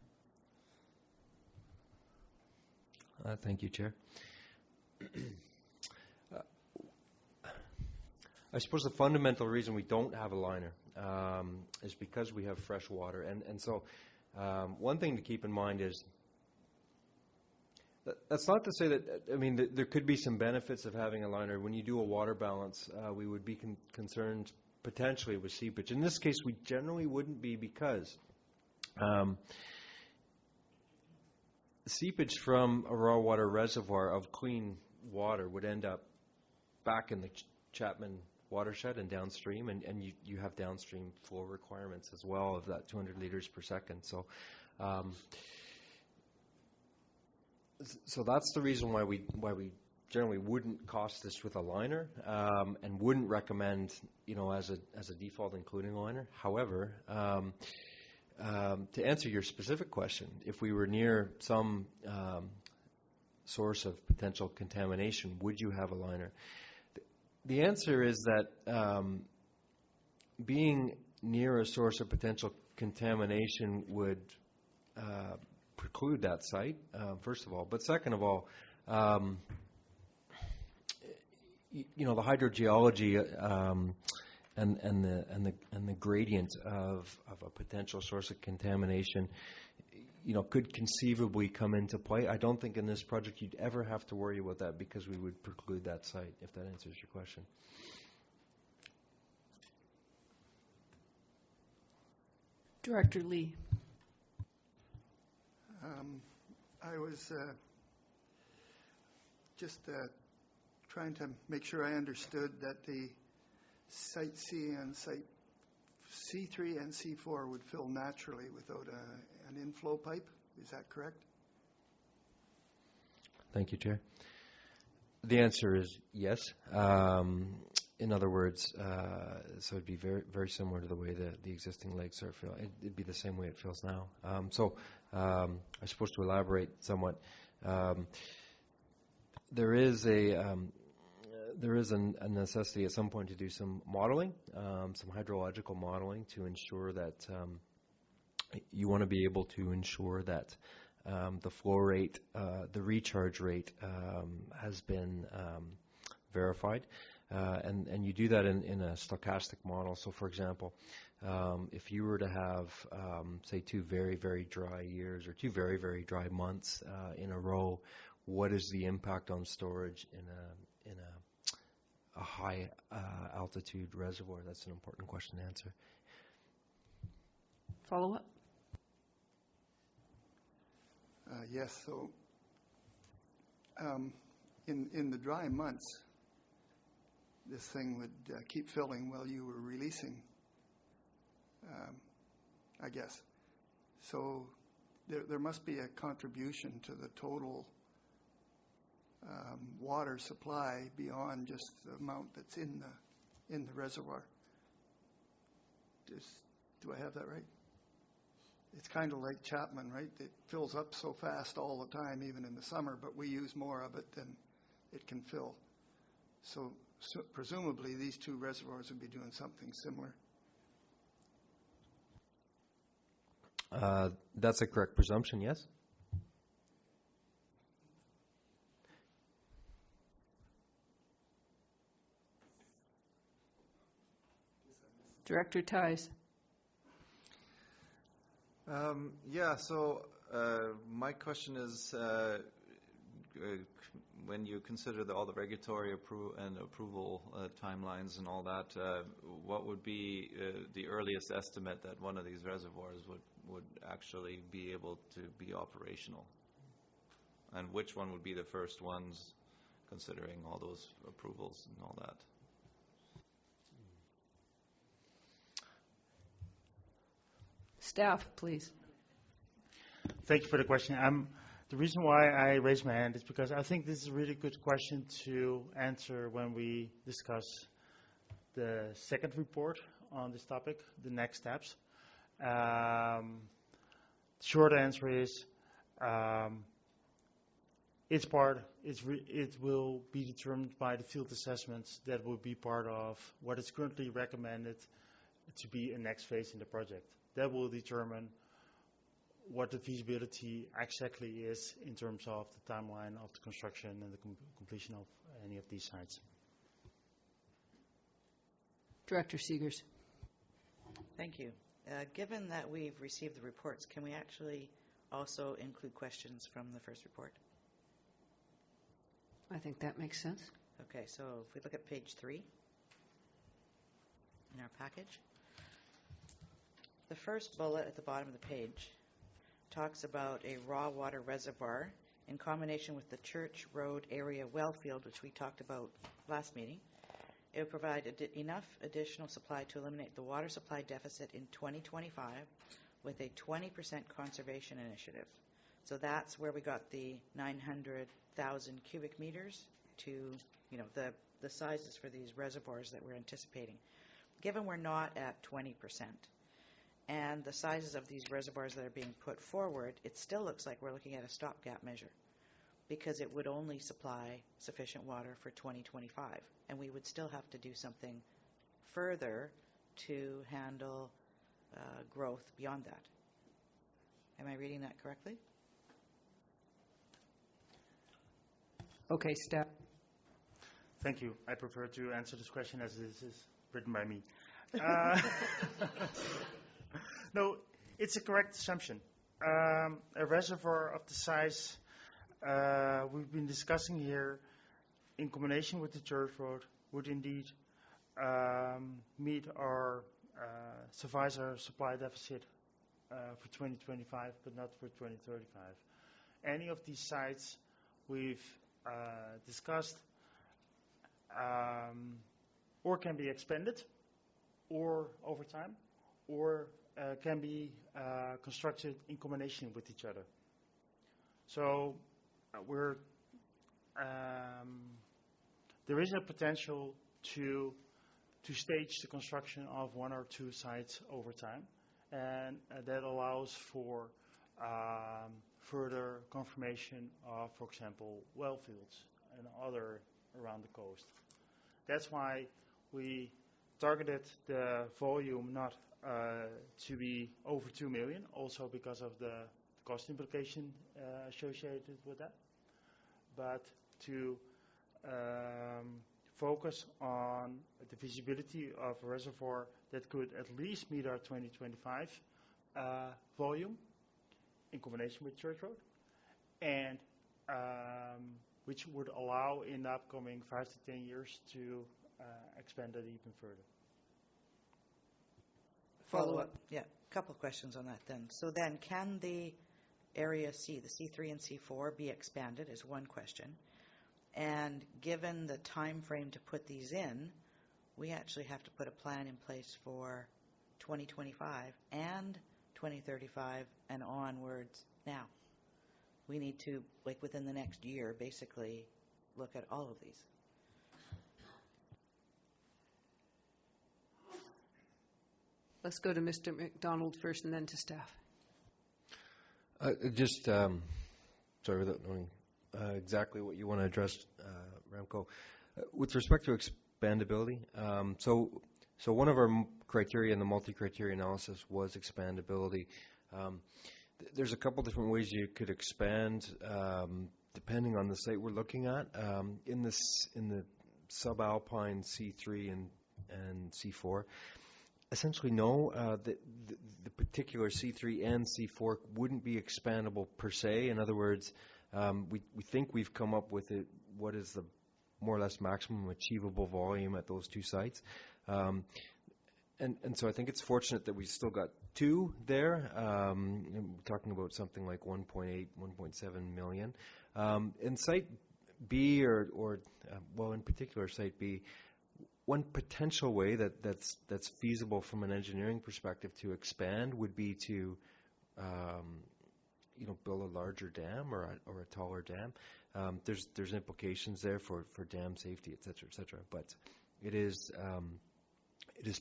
Thank you, Chair. I suppose the fundamental reason we don't have a liner is because we have fresh water. And so one thing to keep in mind is that's not to say that, I mean, there could be some benefits of having a liner. When you do a water balance, we would be concerned potentially with seepage. In this case, we generally wouldn't be, because seepage from a raw water reservoir of clean water would end up back in the Chapman watershed and downstream, and you have downstream flow requirements as well of that 200 liters per second. So so that's the reason why we generally wouldn't cost this with a liner, and wouldn't recommend, as a default including a liner. However, to answer your specific question, if we were near some source of potential contamination, would you have a liner? The answer is that being near a source of potential contamination would preclude that site, first of all. But second of all, the hydrogeology and the gradient of a potential source of contamination, could conceivably come into play. I don't think in this project you'd ever have to worry about that, because we would preclude that site, if that answers your question. Director Lee. I was just trying to make sure I understood that the Site C and Site C3 and C4 would fill naturally without an inflow pipe. Is that correct? Thank you, Chair. The answer is yes. In other words, so it'd be very, very similar to the way the existing lakes are filled. It'd be the same way it fills now. So I'm supposed to elaborate somewhat. There is a necessity at some point to do some modeling, some hydrological modeling, to ensure that you want to be able to ensure that the flow rate, the recharge rate has been verified. And you do that in a stochastic model. So, for example, if you were to have, say, 2 very, very dry years or 2 very, very dry months in a row, what is the impact on storage in a high altitude reservoir? That's an important question to answer. Follow up? Yes. So in the dry months, this thing would keep filling while you were releasing I guess. So there must be a contribution to the total water supply beyond just the amount that's in the reservoir. Do I have that right? It's kind of like Chapman, right? It fills up so fast all the time, even in the summer, but we use more of it than it can fill. So presumably these two reservoirs would be doing something similar. That's a correct presumption, yes. Director Ties. Yeah, so my question is, when you consider all the regulatory approval timelines and all that, what would be the earliest estimate that one of these reservoirs would actually be able to be operational? And which one would be the first ones, considering all those approvals and all that? Staff, please. Thank you for the question. The reason why I raised my hand is because I think this is a really good question to answer when we discuss the second report on this topic, the next steps. Short answer is it will be determined by the field assessments that will be part of what is currently recommended to be a next phase in the project. That will determine what the feasibility exactly is in terms of the timeline of the construction and the completion of any of these sites. Director Seegers. Thank you. Given that we've received the reports, can we actually also include questions from the first report? I think that makes sense. Okay, so if we look at page 3 in our package, the first bullet at the bottom of the page talks about a raw water reservoir in combination with the Church Road area well field, which we talked about last meeting. It would provide enough additional supply to eliminate the water supply deficit in 2025 with a 20% conservation initiative. So that's where we got the 900,000 cubic meters to, the sizes for these reservoirs that we're anticipating. Given we're not at 20%, and the sizes of these reservoirs that are being put forward, it still looks like we're looking at a stopgap measure because it would only supply sufficient water for 2025, and we would still have to do something further to handle growth beyond that. Am I reading that correctly? Okay, staff. Thank you. I prefer to answer this question as this is written by me. No, it's a correct assumption. A reservoir of the size we've been discussing here in combination with the Church Road would indeed suffice our supply deficit for 2025, but not for 2035. Any of these sites we've discussed or can be expanded or over time or can be constructed in combination with each other. So there is a potential to stage the construction of one or two sites over time, and that allows for further confirmation of, for example, well fields and other around the coast. That's why we targeted the volume not to be over 2 million, also because of the cost implication associated with that, but to focus on the feasibility of a reservoir that could at least meet our 2025 volume in combination with Church Road, and which would allow in the upcoming 5 to 10 years to expand it even further. Follow-up. Yeah, a couple of questions on that then. So then can the Area C, the C3 and C4, be expanded is one question. And given the time frame to put these in, we actually have to put a plan in place for 2025 and 2035 and onwards now. We need to, like within the next year, basically look at all of these. Let's go to Mr. McDonald first and then to staff. Sorry, without knowing exactly what you want to address, Ramco. With respect to expandability, so one of our criteria in the multi-criteria analysis was expandability. There's a couple different ways you could expand depending on the site we're looking at. In the subalpine C3 and C4, essentially no, the particular C3 and C4 wouldn't be expandable per se. In other words, we think we've come up with what is the more or less maximum achievable volume at those two sites. And so I think it's fortunate that we still got two there. We're talking about something like 1.8, 1.7 million. In Site B, well, in particular Site B, one potential way that's feasible from an engineering perspective to expand would be to build a larger dam or a taller dam. There's implications there for dam safety, et cetera, but it is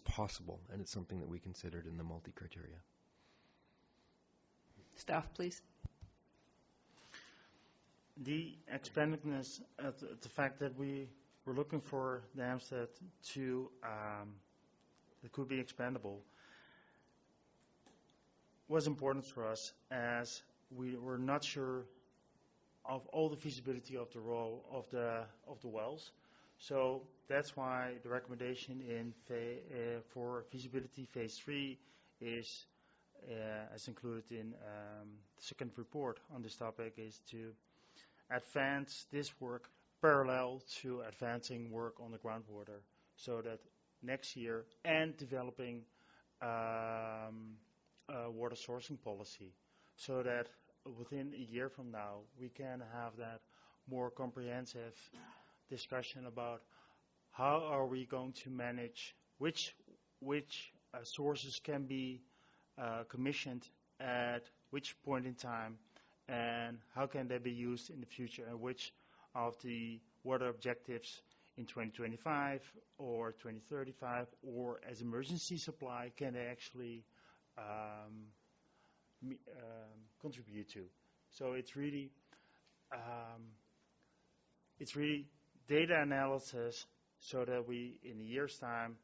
possible, and it's something that we considered in the multi-criteria. Staff, please. The expandedness, the fact that we're looking for dams that could be expandable, was important for us, as we were not sure of all the feasibility of the role of the wells. So that's why the recommendation for feasibility phase 3 is, as included in the second report on this topic, is to advance this work parallel to advancing work on the groundwater, so that next year, and developing a water sourcing policy, so that within a year from now we can have that more comprehensive discussion about how are we going to manage which sources can be commissioned at which point in time, and how can they be used in the future, and which of the water objectives in 2025 or 2035 or as emergency supply can they actually contribute to. So it's really data analysis, so that we, in a year's time,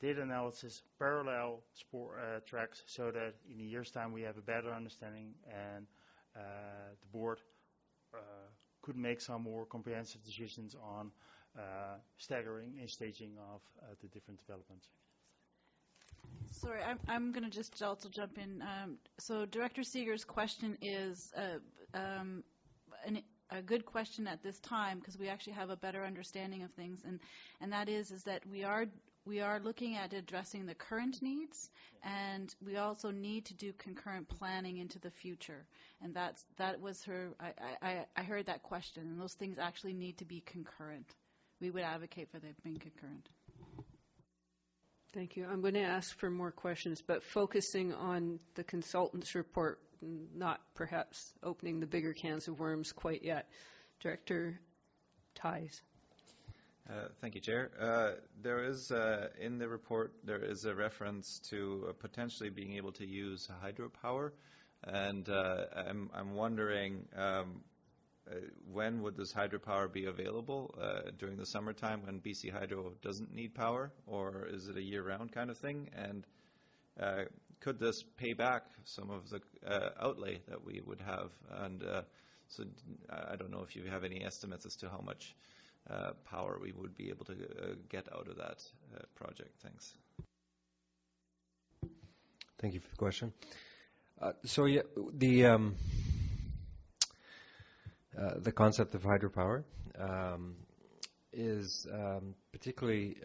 data analysis parallel tracks, so that in a year's time we have a better understanding, and the board could make some more comprehensive decisions on staggering and staging of the different developments. Sorry, I'm going to just also jump in. So Director Seeger's question is a good question at this time, because we actually have a better understanding of things, and that is that we are looking at addressing the current needs, and we also need to do concurrent planning into the future. And that was her. I heard that question, and those things actually need to be concurrent. We would advocate for them being concurrent. Thank you. I'm going to ask for more questions, but focusing on the consultant's report, not perhaps opening the bigger cans of worms quite yet. Director Ties. Thank you, Chair. There is, in the report, there is a reference to potentially being able to use hydropower, and I'm wondering when would this hydropower be available? During the summertime when BC Hydro doesn't need power, or is it a year-round kind of thing? And could this pay back some of the outlay that we would have? And so I don't know if you have any estimates as to how much power we would be able to get out of that project. Thanks. Thank you for the question. The concept of hydropower is particularly,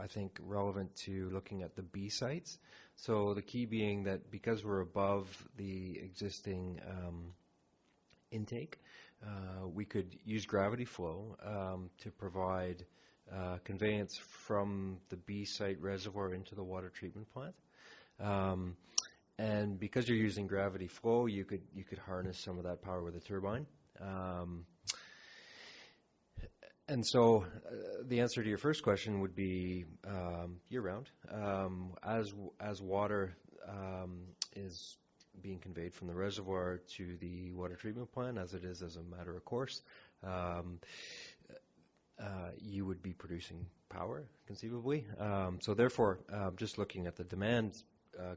I think, relevant to looking at the B sites. So the key being that because we're above the existing intake, we could use gravity flow to provide conveyance from the B site reservoir into the water treatment plant. And because you're using gravity flow, you could harness some of that power with a turbine. And so the answer to your first question would be year-round. As water is being conveyed from the reservoir to the water treatment plant, as it is as a matter of course, you would be producing power, conceivably. So therefore, just looking at the demand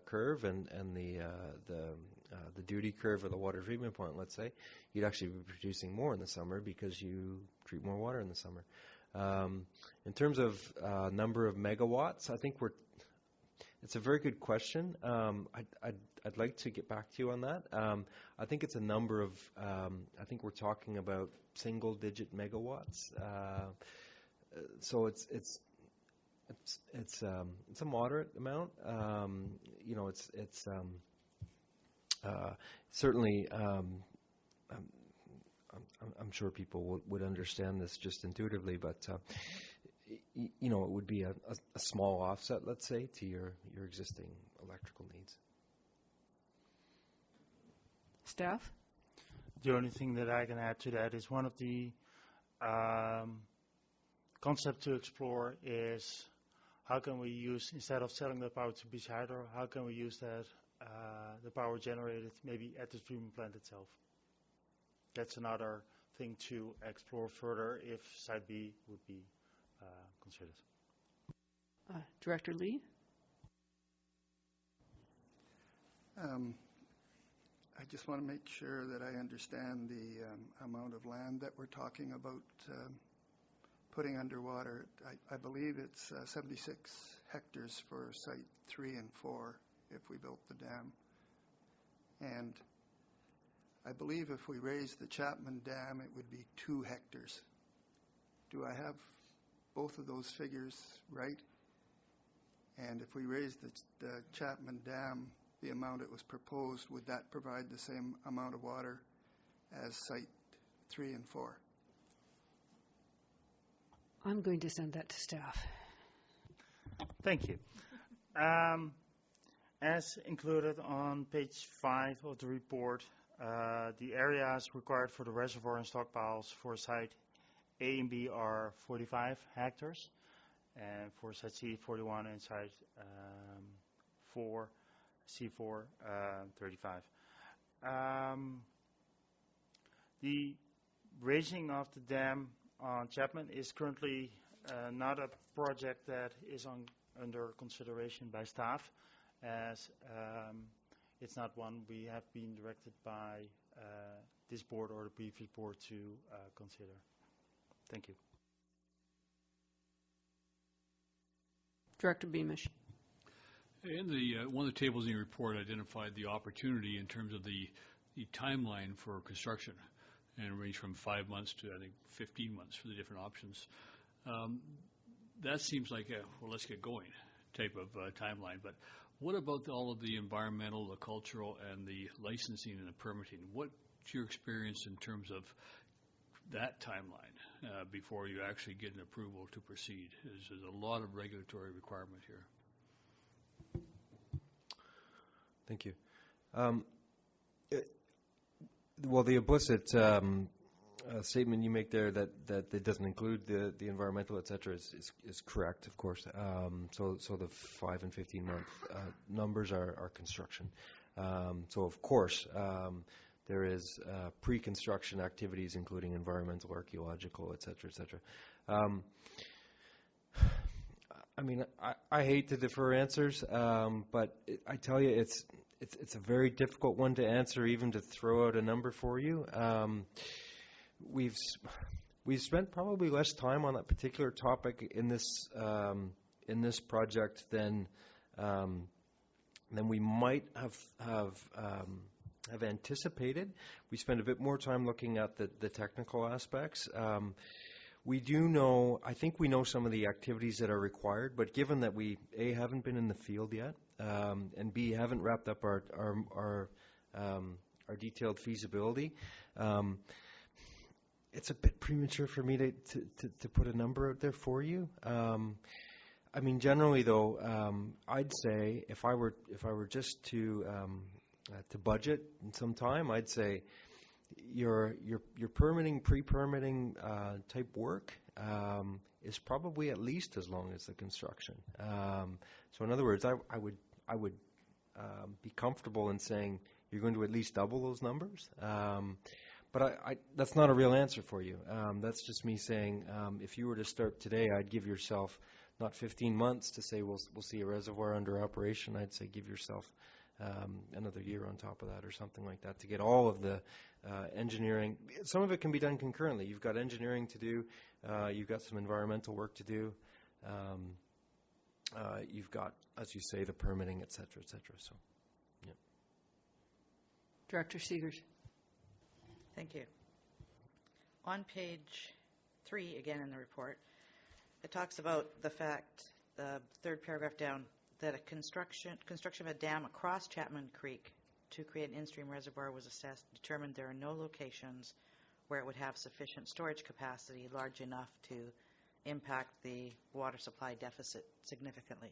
curve and the duty curve of the water treatment plant, let's say, you'd actually be producing more in the summer because you treat more water in the summer. In terms of number of megawatts, I think it's a very good question. I'd like to get back to you on that. I think it's a number of, I think we're talking about single-digit megawatts. So it's a moderate amount. It's certainly. I'm sure people would understand this just intuitively, but it would be a small offset, let's say, to your existing electrical needs. Staff? The only thing that I can add to that is one of the concepts to explore is how can we use, instead of selling the power to BC Hydro, how can we use that, the power generated maybe at the treatment plant itself? That's another thing to explore further if Site B would be considered. Director Lee? I just want to make sure that I understand the amount of land that we're talking about putting underwater. I believe it's 76 hectares for Site 3 and 4 if we built the dam. And I believe if we raise the Chapman Dam, it would be 2 hectares. Do I have both of those figures right? And if we raise the Chapman Dam, the amount it was proposed, would that provide the same amount of water as Site 3 and 4? I'm going to send that to staff. Thank you. As included on page 5 of the report, the areas required for the reservoir and stockpiles for Site A and B are 45 hectares, and for Site C, 41, and Site C4, 35. The raising of the dam on Chapman is currently not a project that is under consideration by staff, as it's not one we have been directed by this board or the previous board to consider. Thank you. Director Beamish. In one of the tables in your report identified the opportunity in terms of the timeline for construction, and it ranged from 5 months to, I think, 15 months for the different options. That seems like a, well, let's get going type of timeline. But what about all of the environmental, the cultural, and the licensing and the permitting? What's your experience in terms of that timeline before you actually get an approval to proceed? There's a lot of regulatory requirement here. Thank you. Well, the implicit statement you make there that it doesn't include the environmental, et cetera, is correct, of course. So the 5 and 15 month numbers are construction. So of course there is pre-construction activities, including environmental, archaeological, et cetera, et cetera. I mean, I hate to defer answers, but I tell you, it's a very difficult one to answer, even to throw out a number for you. We've spent probably less time on that particular topic in this project than we might have anticipated. We spent a bit more time looking at the technical aspects. We do know, I think we know some of the activities that are required, but given that we, A, haven't been in the field yet, and B, haven't wrapped up our detailed feasibility, it's a bit premature for me to put a number out there for you. I mean, generally though, I'd say if I were just to budget in some time, I'd say your permitting, pre-permitting type work is probably at least as long as the construction. So in other words, I would be comfortable in saying you're going to at least double those numbers. But that's not a real answer for you. That's just me saying if you were to start today, I'd give yourself not 15 months to say we'll see a reservoir under operation. I'd say give yourself another year on top of that or something like that to get all of the engineering. Some of it can be done concurrently. You've got engineering to do. You've got some environmental work to do. You've got, as you say, the permitting, et cetera, et cetera. So, yeah. Director Seegers. Thank you. On page 3, again in the report, it talks about the fact, the third paragraph down, that a construction of a dam across Chapman Creek to create an in-stream reservoir was assessed, determined there are no locations where it would have sufficient storage capacity large enough to impact the water supply deficit significantly.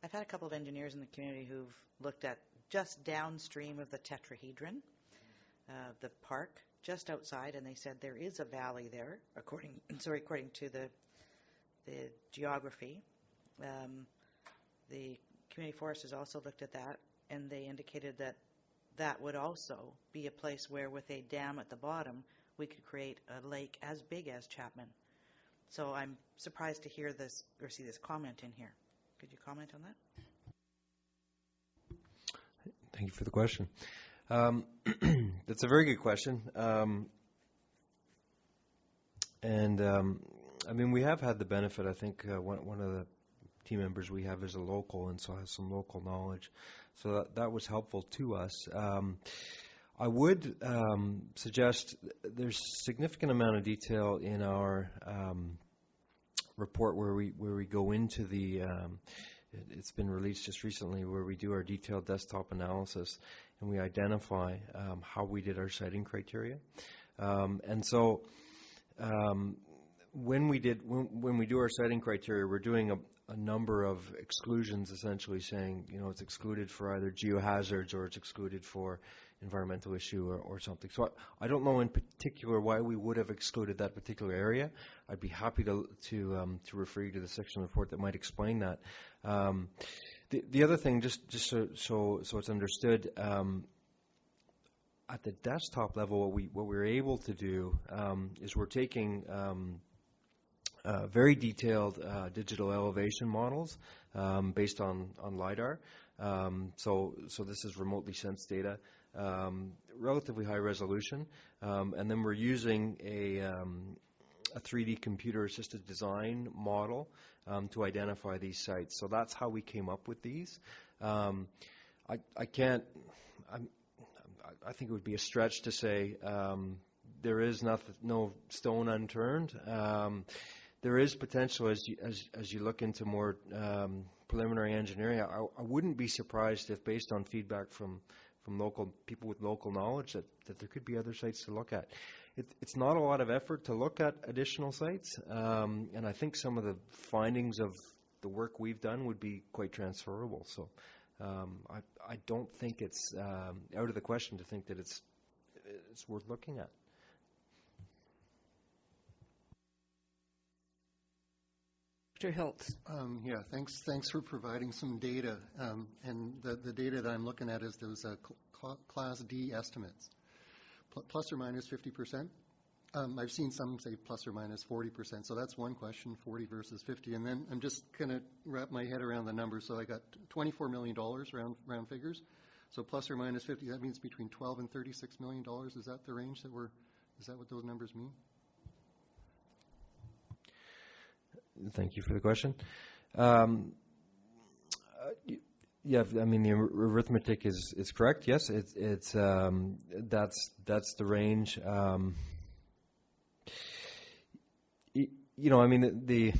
I've had a couple of engineers in the community who've looked at just downstream of the tetrahedron, the park, just outside, and they said there is a valley there, according to the geography. The community forest has also looked at that, and they indicated that that would also be a place where, with a dam at the bottom, we could create a lake as big as Chapman. So I'm surprised to hear this or see this comment in here. Could you comment on that? Thank you for the question. That's a very good question. I mean, we have had the benefit, I think, one of the team members we have is a local and so has some local knowledge. So that was helpful to us. I would suggest there's a significant amount of detail in our report where we go into the it's been released just recently, where we do our detailed desktop analysis and we identify how we did our siting criteria. And so when we do our siting criteria, we're doing a number of exclusions, essentially saying, it's excluded for either geohazards or it's excluded for environmental issue or something. So I don't know in particular why we would have excluded that particular area. I'd be happy to refer you to the section of the report that might explain that. The other thing, just so it's understood, at the desktop level, what we're able to do is we're taking very detailed digital elevation models based on LiDAR. So this is remotely sensed data, relatively high resolution, and then we're using a 3D computer-assisted design model to identify these sites. So that's how we came up with these. I think it would be a stretch to say there is no stone unturned. There is potential as you look into more preliminary engineering. I wouldn't be surprised if, based on feedback from local people with local knowledge, that there could be other sites to look at. It's not a lot of effort to look at additional sites, and I think some of the findings of the work we've done would be quite transferable. So I don't think it's out of the question to think that it's worth looking at. Mr. Hiltz. Yeah, thanks for providing some data. And the data that I'm looking at is those Class D estimates, plus or minus 50%. I've seen some say plus or minus 40%. So that's one question, 40 versus 50. And then I'm just going to wrap my head around the numbers. So I got $24 million round figures. So plus or minus 50, that means between $12 and $36 million. Is that the range is that what those numbers mean? Thank you for the question. Yeah, I mean the arithmetic is correct. Yes, it's that's the range. I mean the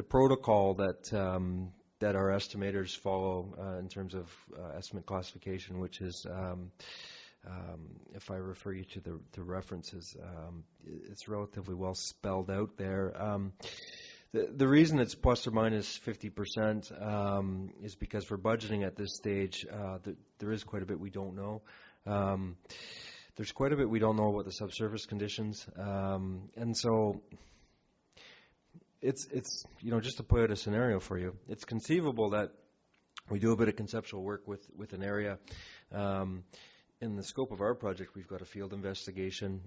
protocol that our estimators follow in terms of estimate classification, which is if I refer you to the references, it's relatively well spelled out there. The reason it's plus or minus 50% is because for budgeting at this stage, there is quite a bit we don't know. There's quite a bit we don't know about the subsurface conditions, and so it's just to put out a scenario for you. It's conceivable that we do a bit of conceptual work with an area. In the scope of our project, we've got a field investigation.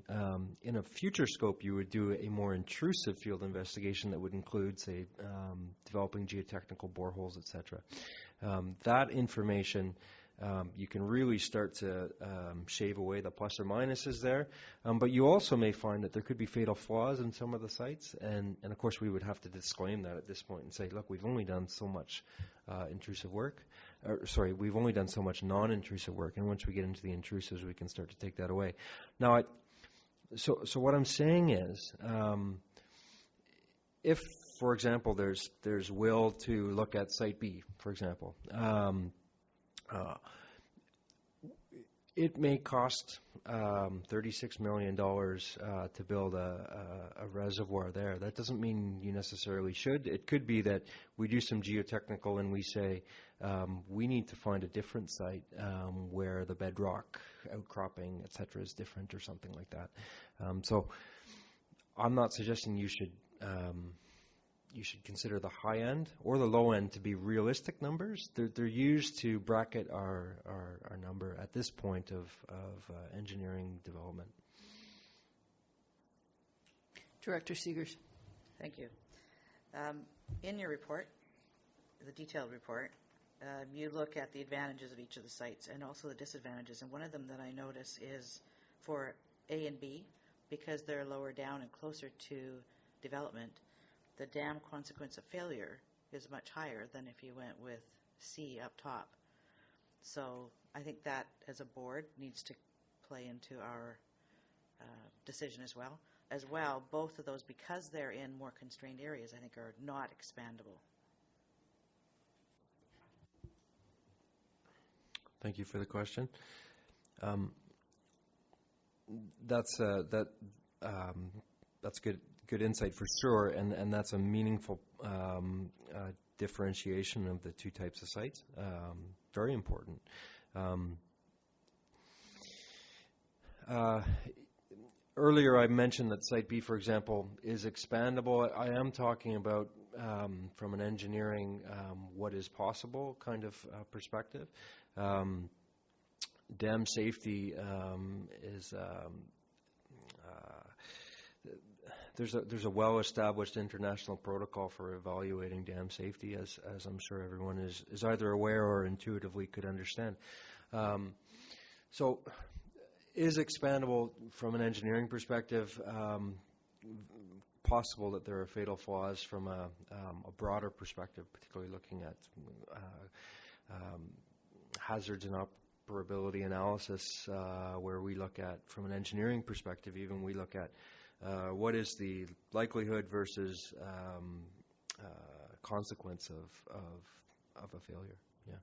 In a future scope, you would do a more intrusive field investigation that would include, say, developing geotechnical boreholes, etc. That information, you can really start to shave away the plus or minuses there. But you also may find that there could be fatal flaws in some of the sites. And of course, we would have to disclaim that at this point and say, look, we've only done so much intrusive work. We've only done so much non-intrusive work. And once we get into the intrusives, we can start to take that away. Now, so what I'm saying is, if, for example, there's will to look at Site B, for example, it may cost $36 million to build a reservoir there. That doesn't mean you necessarily should. It could be that we do some geotechnical and we say we need to find a different site where the bedrock outcropping, et cetera, is different or something like that. So I'm not suggesting you should consider the high end or the low end to be realistic numbers. They're used to bracket our number at this point of engineering development. Director Seegers. Thank you. In your report, the detailed report, you look at the advantages of each of the sites and also the disadvantages. And one of them that I notice is for A and B, because they're lower down and closer to development, the dam consequence of failure is much higher than if you went with C up top. So I think that, as a board, needs to play into our decision as well. As well, both of those, because they're in more constrained areas, I think are not expandable. Thank you for the question. That's good insight for sure, and that's a meaningful differentiation of the two types of sites. Very important. Earlier I mentioned that Site B, for example, is expandable. I am talking about from an engineering what is possible kind of perspective. Dam safety is there's a well-established international protocol for evaluating dam safety, as I'm sure everyone is either aware or intuitively could understand. So is expandable from an engineering perspective. Possible that there are fatal flaws from a broader perspective, particularly looking at hazards and operability analysis, where we look at, from an engineering perspective even, we look at what is the likelihood versus consequence of a failure. Yeah.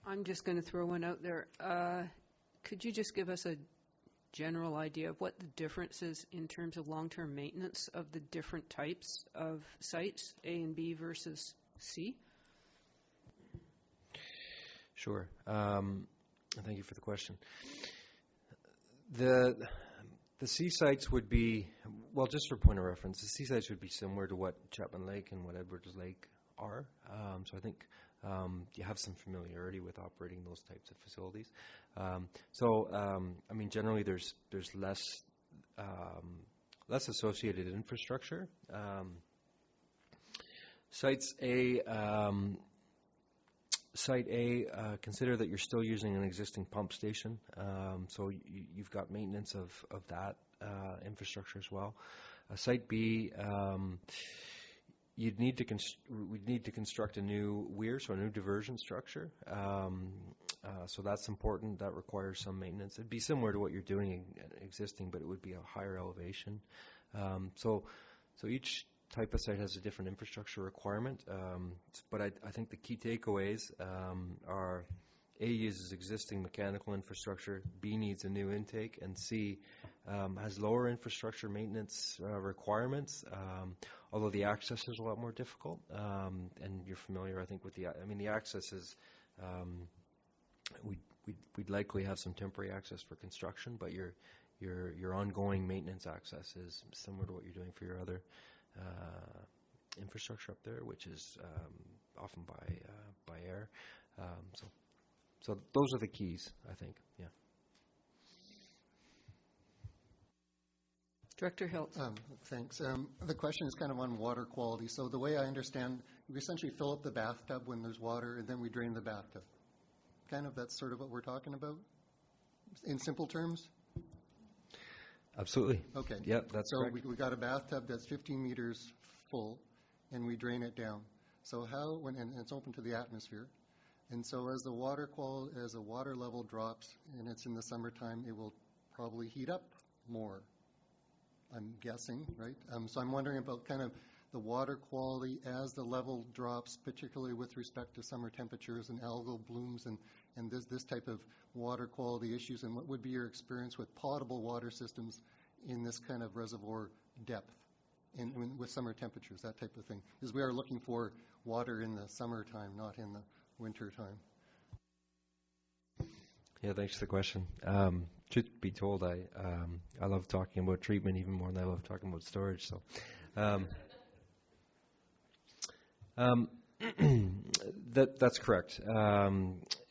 I'm just going to throw one out there. Could you just give us a general idea of what the difference is in terms of long-term maintenance of the different types of sites, A and B versus C? Sure. Thank you for the question. The C sites would be, well, just for point of reference, the C sites would be similar to what Chapman Lake and what Edwards Lake are. So I think you have some familiarity with operating those types of facilities. I mean, generally there's less associated infrastructure. Site A, consider that you're still using an existing pump station, so you've got maintenance of that infrastructure as well. Site B, we'd need to construct a new weir, so a new diversion structure. So that's important. That requires some maintenance. It'd be similar to what you're doing existing, but it would be a higher elevation. So each type of site has a different infrastructure requirement, but I think the key takeaways are A uses existing mechanical infrastructure, B needs a new intake, and C has lower infrastructure maintenance requirements, although the access is a lot more difficult. And you're familiar, I think, with the access is, we'd likely have some temporary access for construction, but your ongoing maintenance access is similar to what you're doing for your other infrastructure up there, which is often by air. So those are the keys, I think. Yeah. Director Hiltz. Thanks. The question is kind of on water quality. So the way I understand, we essentially fill up the bathtub when there's water, and then we drain the bathtub. Kind of, that's sort of what we're talking about, in simple terms? Absolutely. Okay. Yep, that's correct. So we got a bathtub that's 15 meters full, and we drain it down. So how, and it's open to the atmosphere, and so as the water level drops, and it's in the summertime, it will probably heat up more, I'm guessing, right? So I'm wondering about kind of the water quality as the level drops, particularly with respect to summer temperatures and algal blooms and this type of water quality issues, and what would be your experience with potable water systems in this kind of reservoir depth with summer temperatures, that type of thing? Because we are looking for water in the summertime, not in the winter time. Yeah, thanks for the question. Truth be told, I love talking about treatment even more than I love talking about storage. So, that's correct.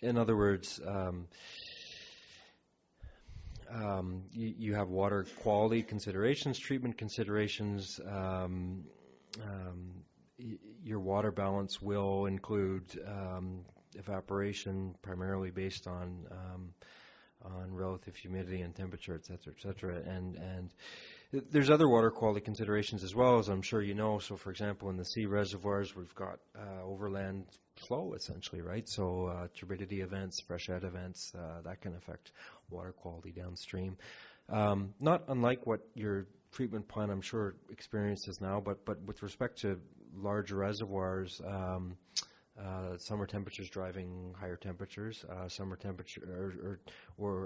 In other words, you have water quality considerations, treatment considerations. Your water balance will include evaporation, primarily based on relative humidity and temperature, et cetera, and there's other water quality considerations as well, as I'm sure you know. So, for example, in the sea reservoirs, we've got overland flow, essentially, right? So turbidity events, freshet events, that can affect water quality downstream. Not unlike what your treatment plant, I'm sure, experiences now, but with respect to larger reservoirs, summer temperatures driving higher temperatures, summer temperature,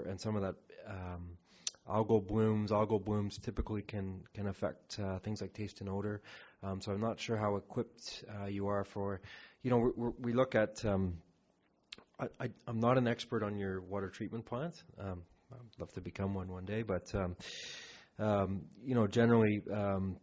and some of that algal blooms typically can affect things like taste and odor. So I'm not sure how equipped you are for, we look at, I'm not an expert on your water treatment plant. I'd love to become one day, but generally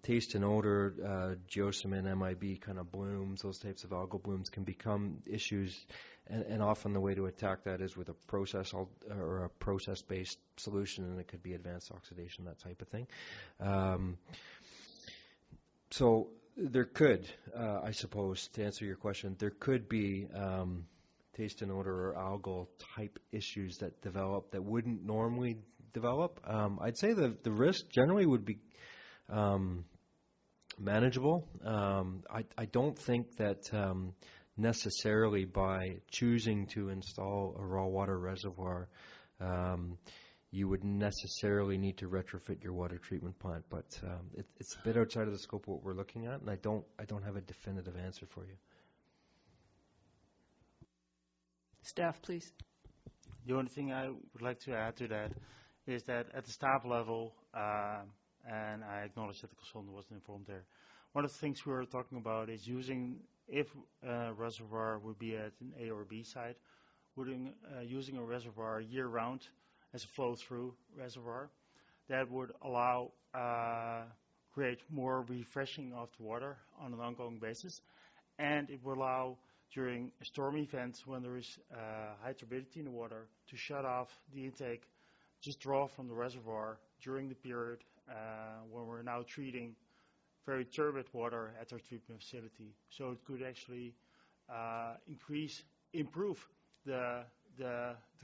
taste and odor, geosmin, MIB kind of blooms, those types of algal blooms can become issues, and often the way to attack that is with a process or a process-based solution, and it could be advanced oxidation, that type of thing. So there could, I suppose, to answer your question, there could be taste and odor or algal type issues that develop that wouldn't normally develop. I'd say the risk generally would be manageable. I don't think that necessarily by choosing to install a raw water reservoir, you would necessarily need to retrofit your water treatment plant. But it's a bit outside of the scope of what we're looking at, and I don't have a definitive answer for you. Staff, please. The only thing I would like to add to that is that at the staff level, and I acknowledge that the consultant wasn't informed there, one of the things we were talking about is if a reservoir would be at an A or B site, using a reservoir year-round as a flow-through reservoir. That would allow, create more refreshing of the water on an ongoing basis, and it would allow during storm events when there is high turbidity in the water to shut off the intake, just draw from the reservoir during the period when we're now treating very turbid water at our treatment facility. So it could actually improve the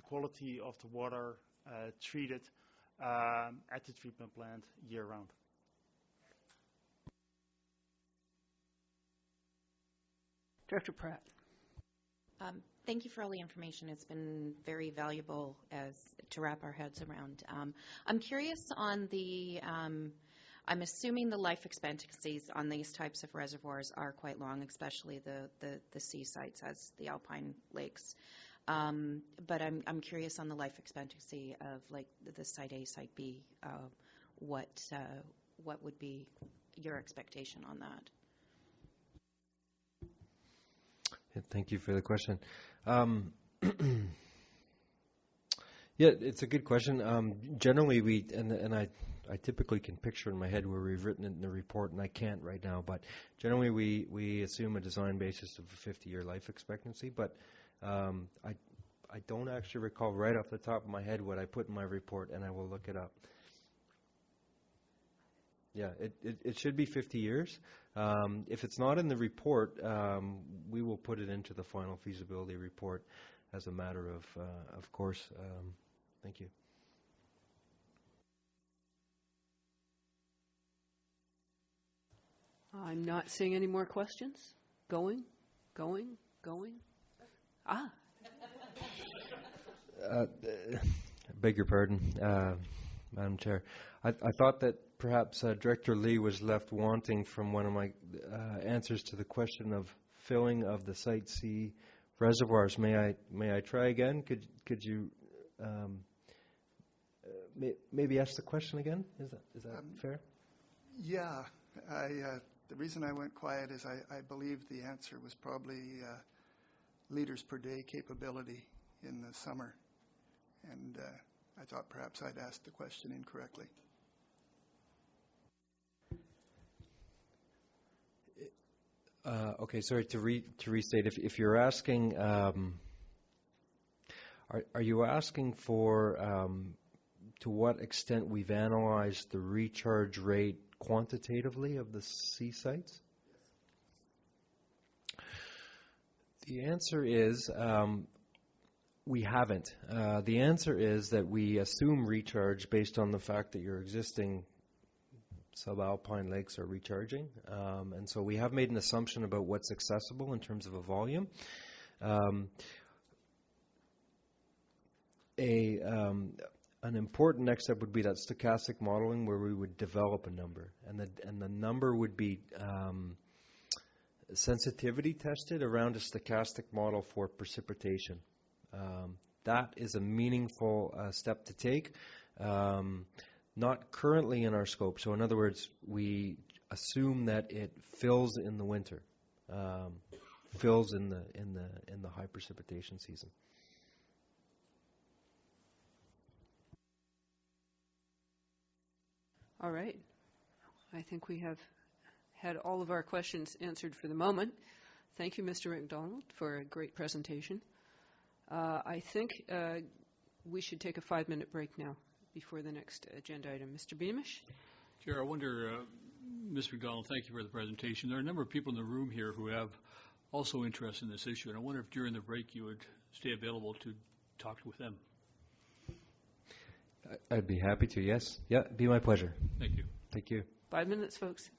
quality of the water treated at the treatment plant year-round. Director Pratt. Thank you for all the information. It's been very valuable to wrap our heads around. I'm curious on I'm assuming the life expectancies on these types of reservoirs are quite long, especially the sea sites as the alpine lakes. But I'm curious on the life expectancy of like the Site A, Site B what would be your expectation on that? Thank you for the question. Yeah, it's a good question. Generally, I typically can picture in my head where we've written it in the report, and I can't right now, but generally we assume a design basis of a 50-year life expectancy, but I don't actually recall right off the top of my head what I put in my report, and I will look it up. Yeah, it should be 50 years. If it's not in the report, we will put it into the final feasibility report as a matter of course. Thank you. I'm not seeing any more questions. Going. Ah. Beg your pardon, Madam Chair. I thought that perhaps Director Lee was left wanting from one of my answers to the question of filling of the Site C reservoirs. May I try again? Could you maybe ask the question again? Is that fair? Yeah. The reason I went quiet is I believe the answer was probably liters per day capability in the summer. And I thought perhaps I'd asked the question incorrectly. Okay, sorry, to restate, if you're asking, are you asking for to what extent we've analyzed the recharge rate quantitatively of the C sites? The answer is we haven't. The answer is that we assume recharge based on the fact that your existing subalpine lakes are recharging. And so we have made an assumption about what's accessible in terms of a volume. An important next step would be that stochastic modeling where we would develop a number. And the number would be sensitivity tested around a stochastic model for precipitation. That is a meaningful step to take. Not currently in our scope. So in other words, we assume that it fills in the winter, fills in the high precipitation season. All right. I think we have had all of our questions answered for the moment. Thank you, Mr. MacDonald, for a great presentation. I think we should take a 5-minute break now before the next agenda item. Mr. Beamish? Chair, I wonder, Ms. MacDonald, thank you for the presentation. There are a number of people in the room here who have also interest in this issue, and I wonder if during the break you would stay available to talk with them. I'd be happy to, yes. Yeah, it'd be my pleasure. Thank you. Thank you. 5 minutes, folks.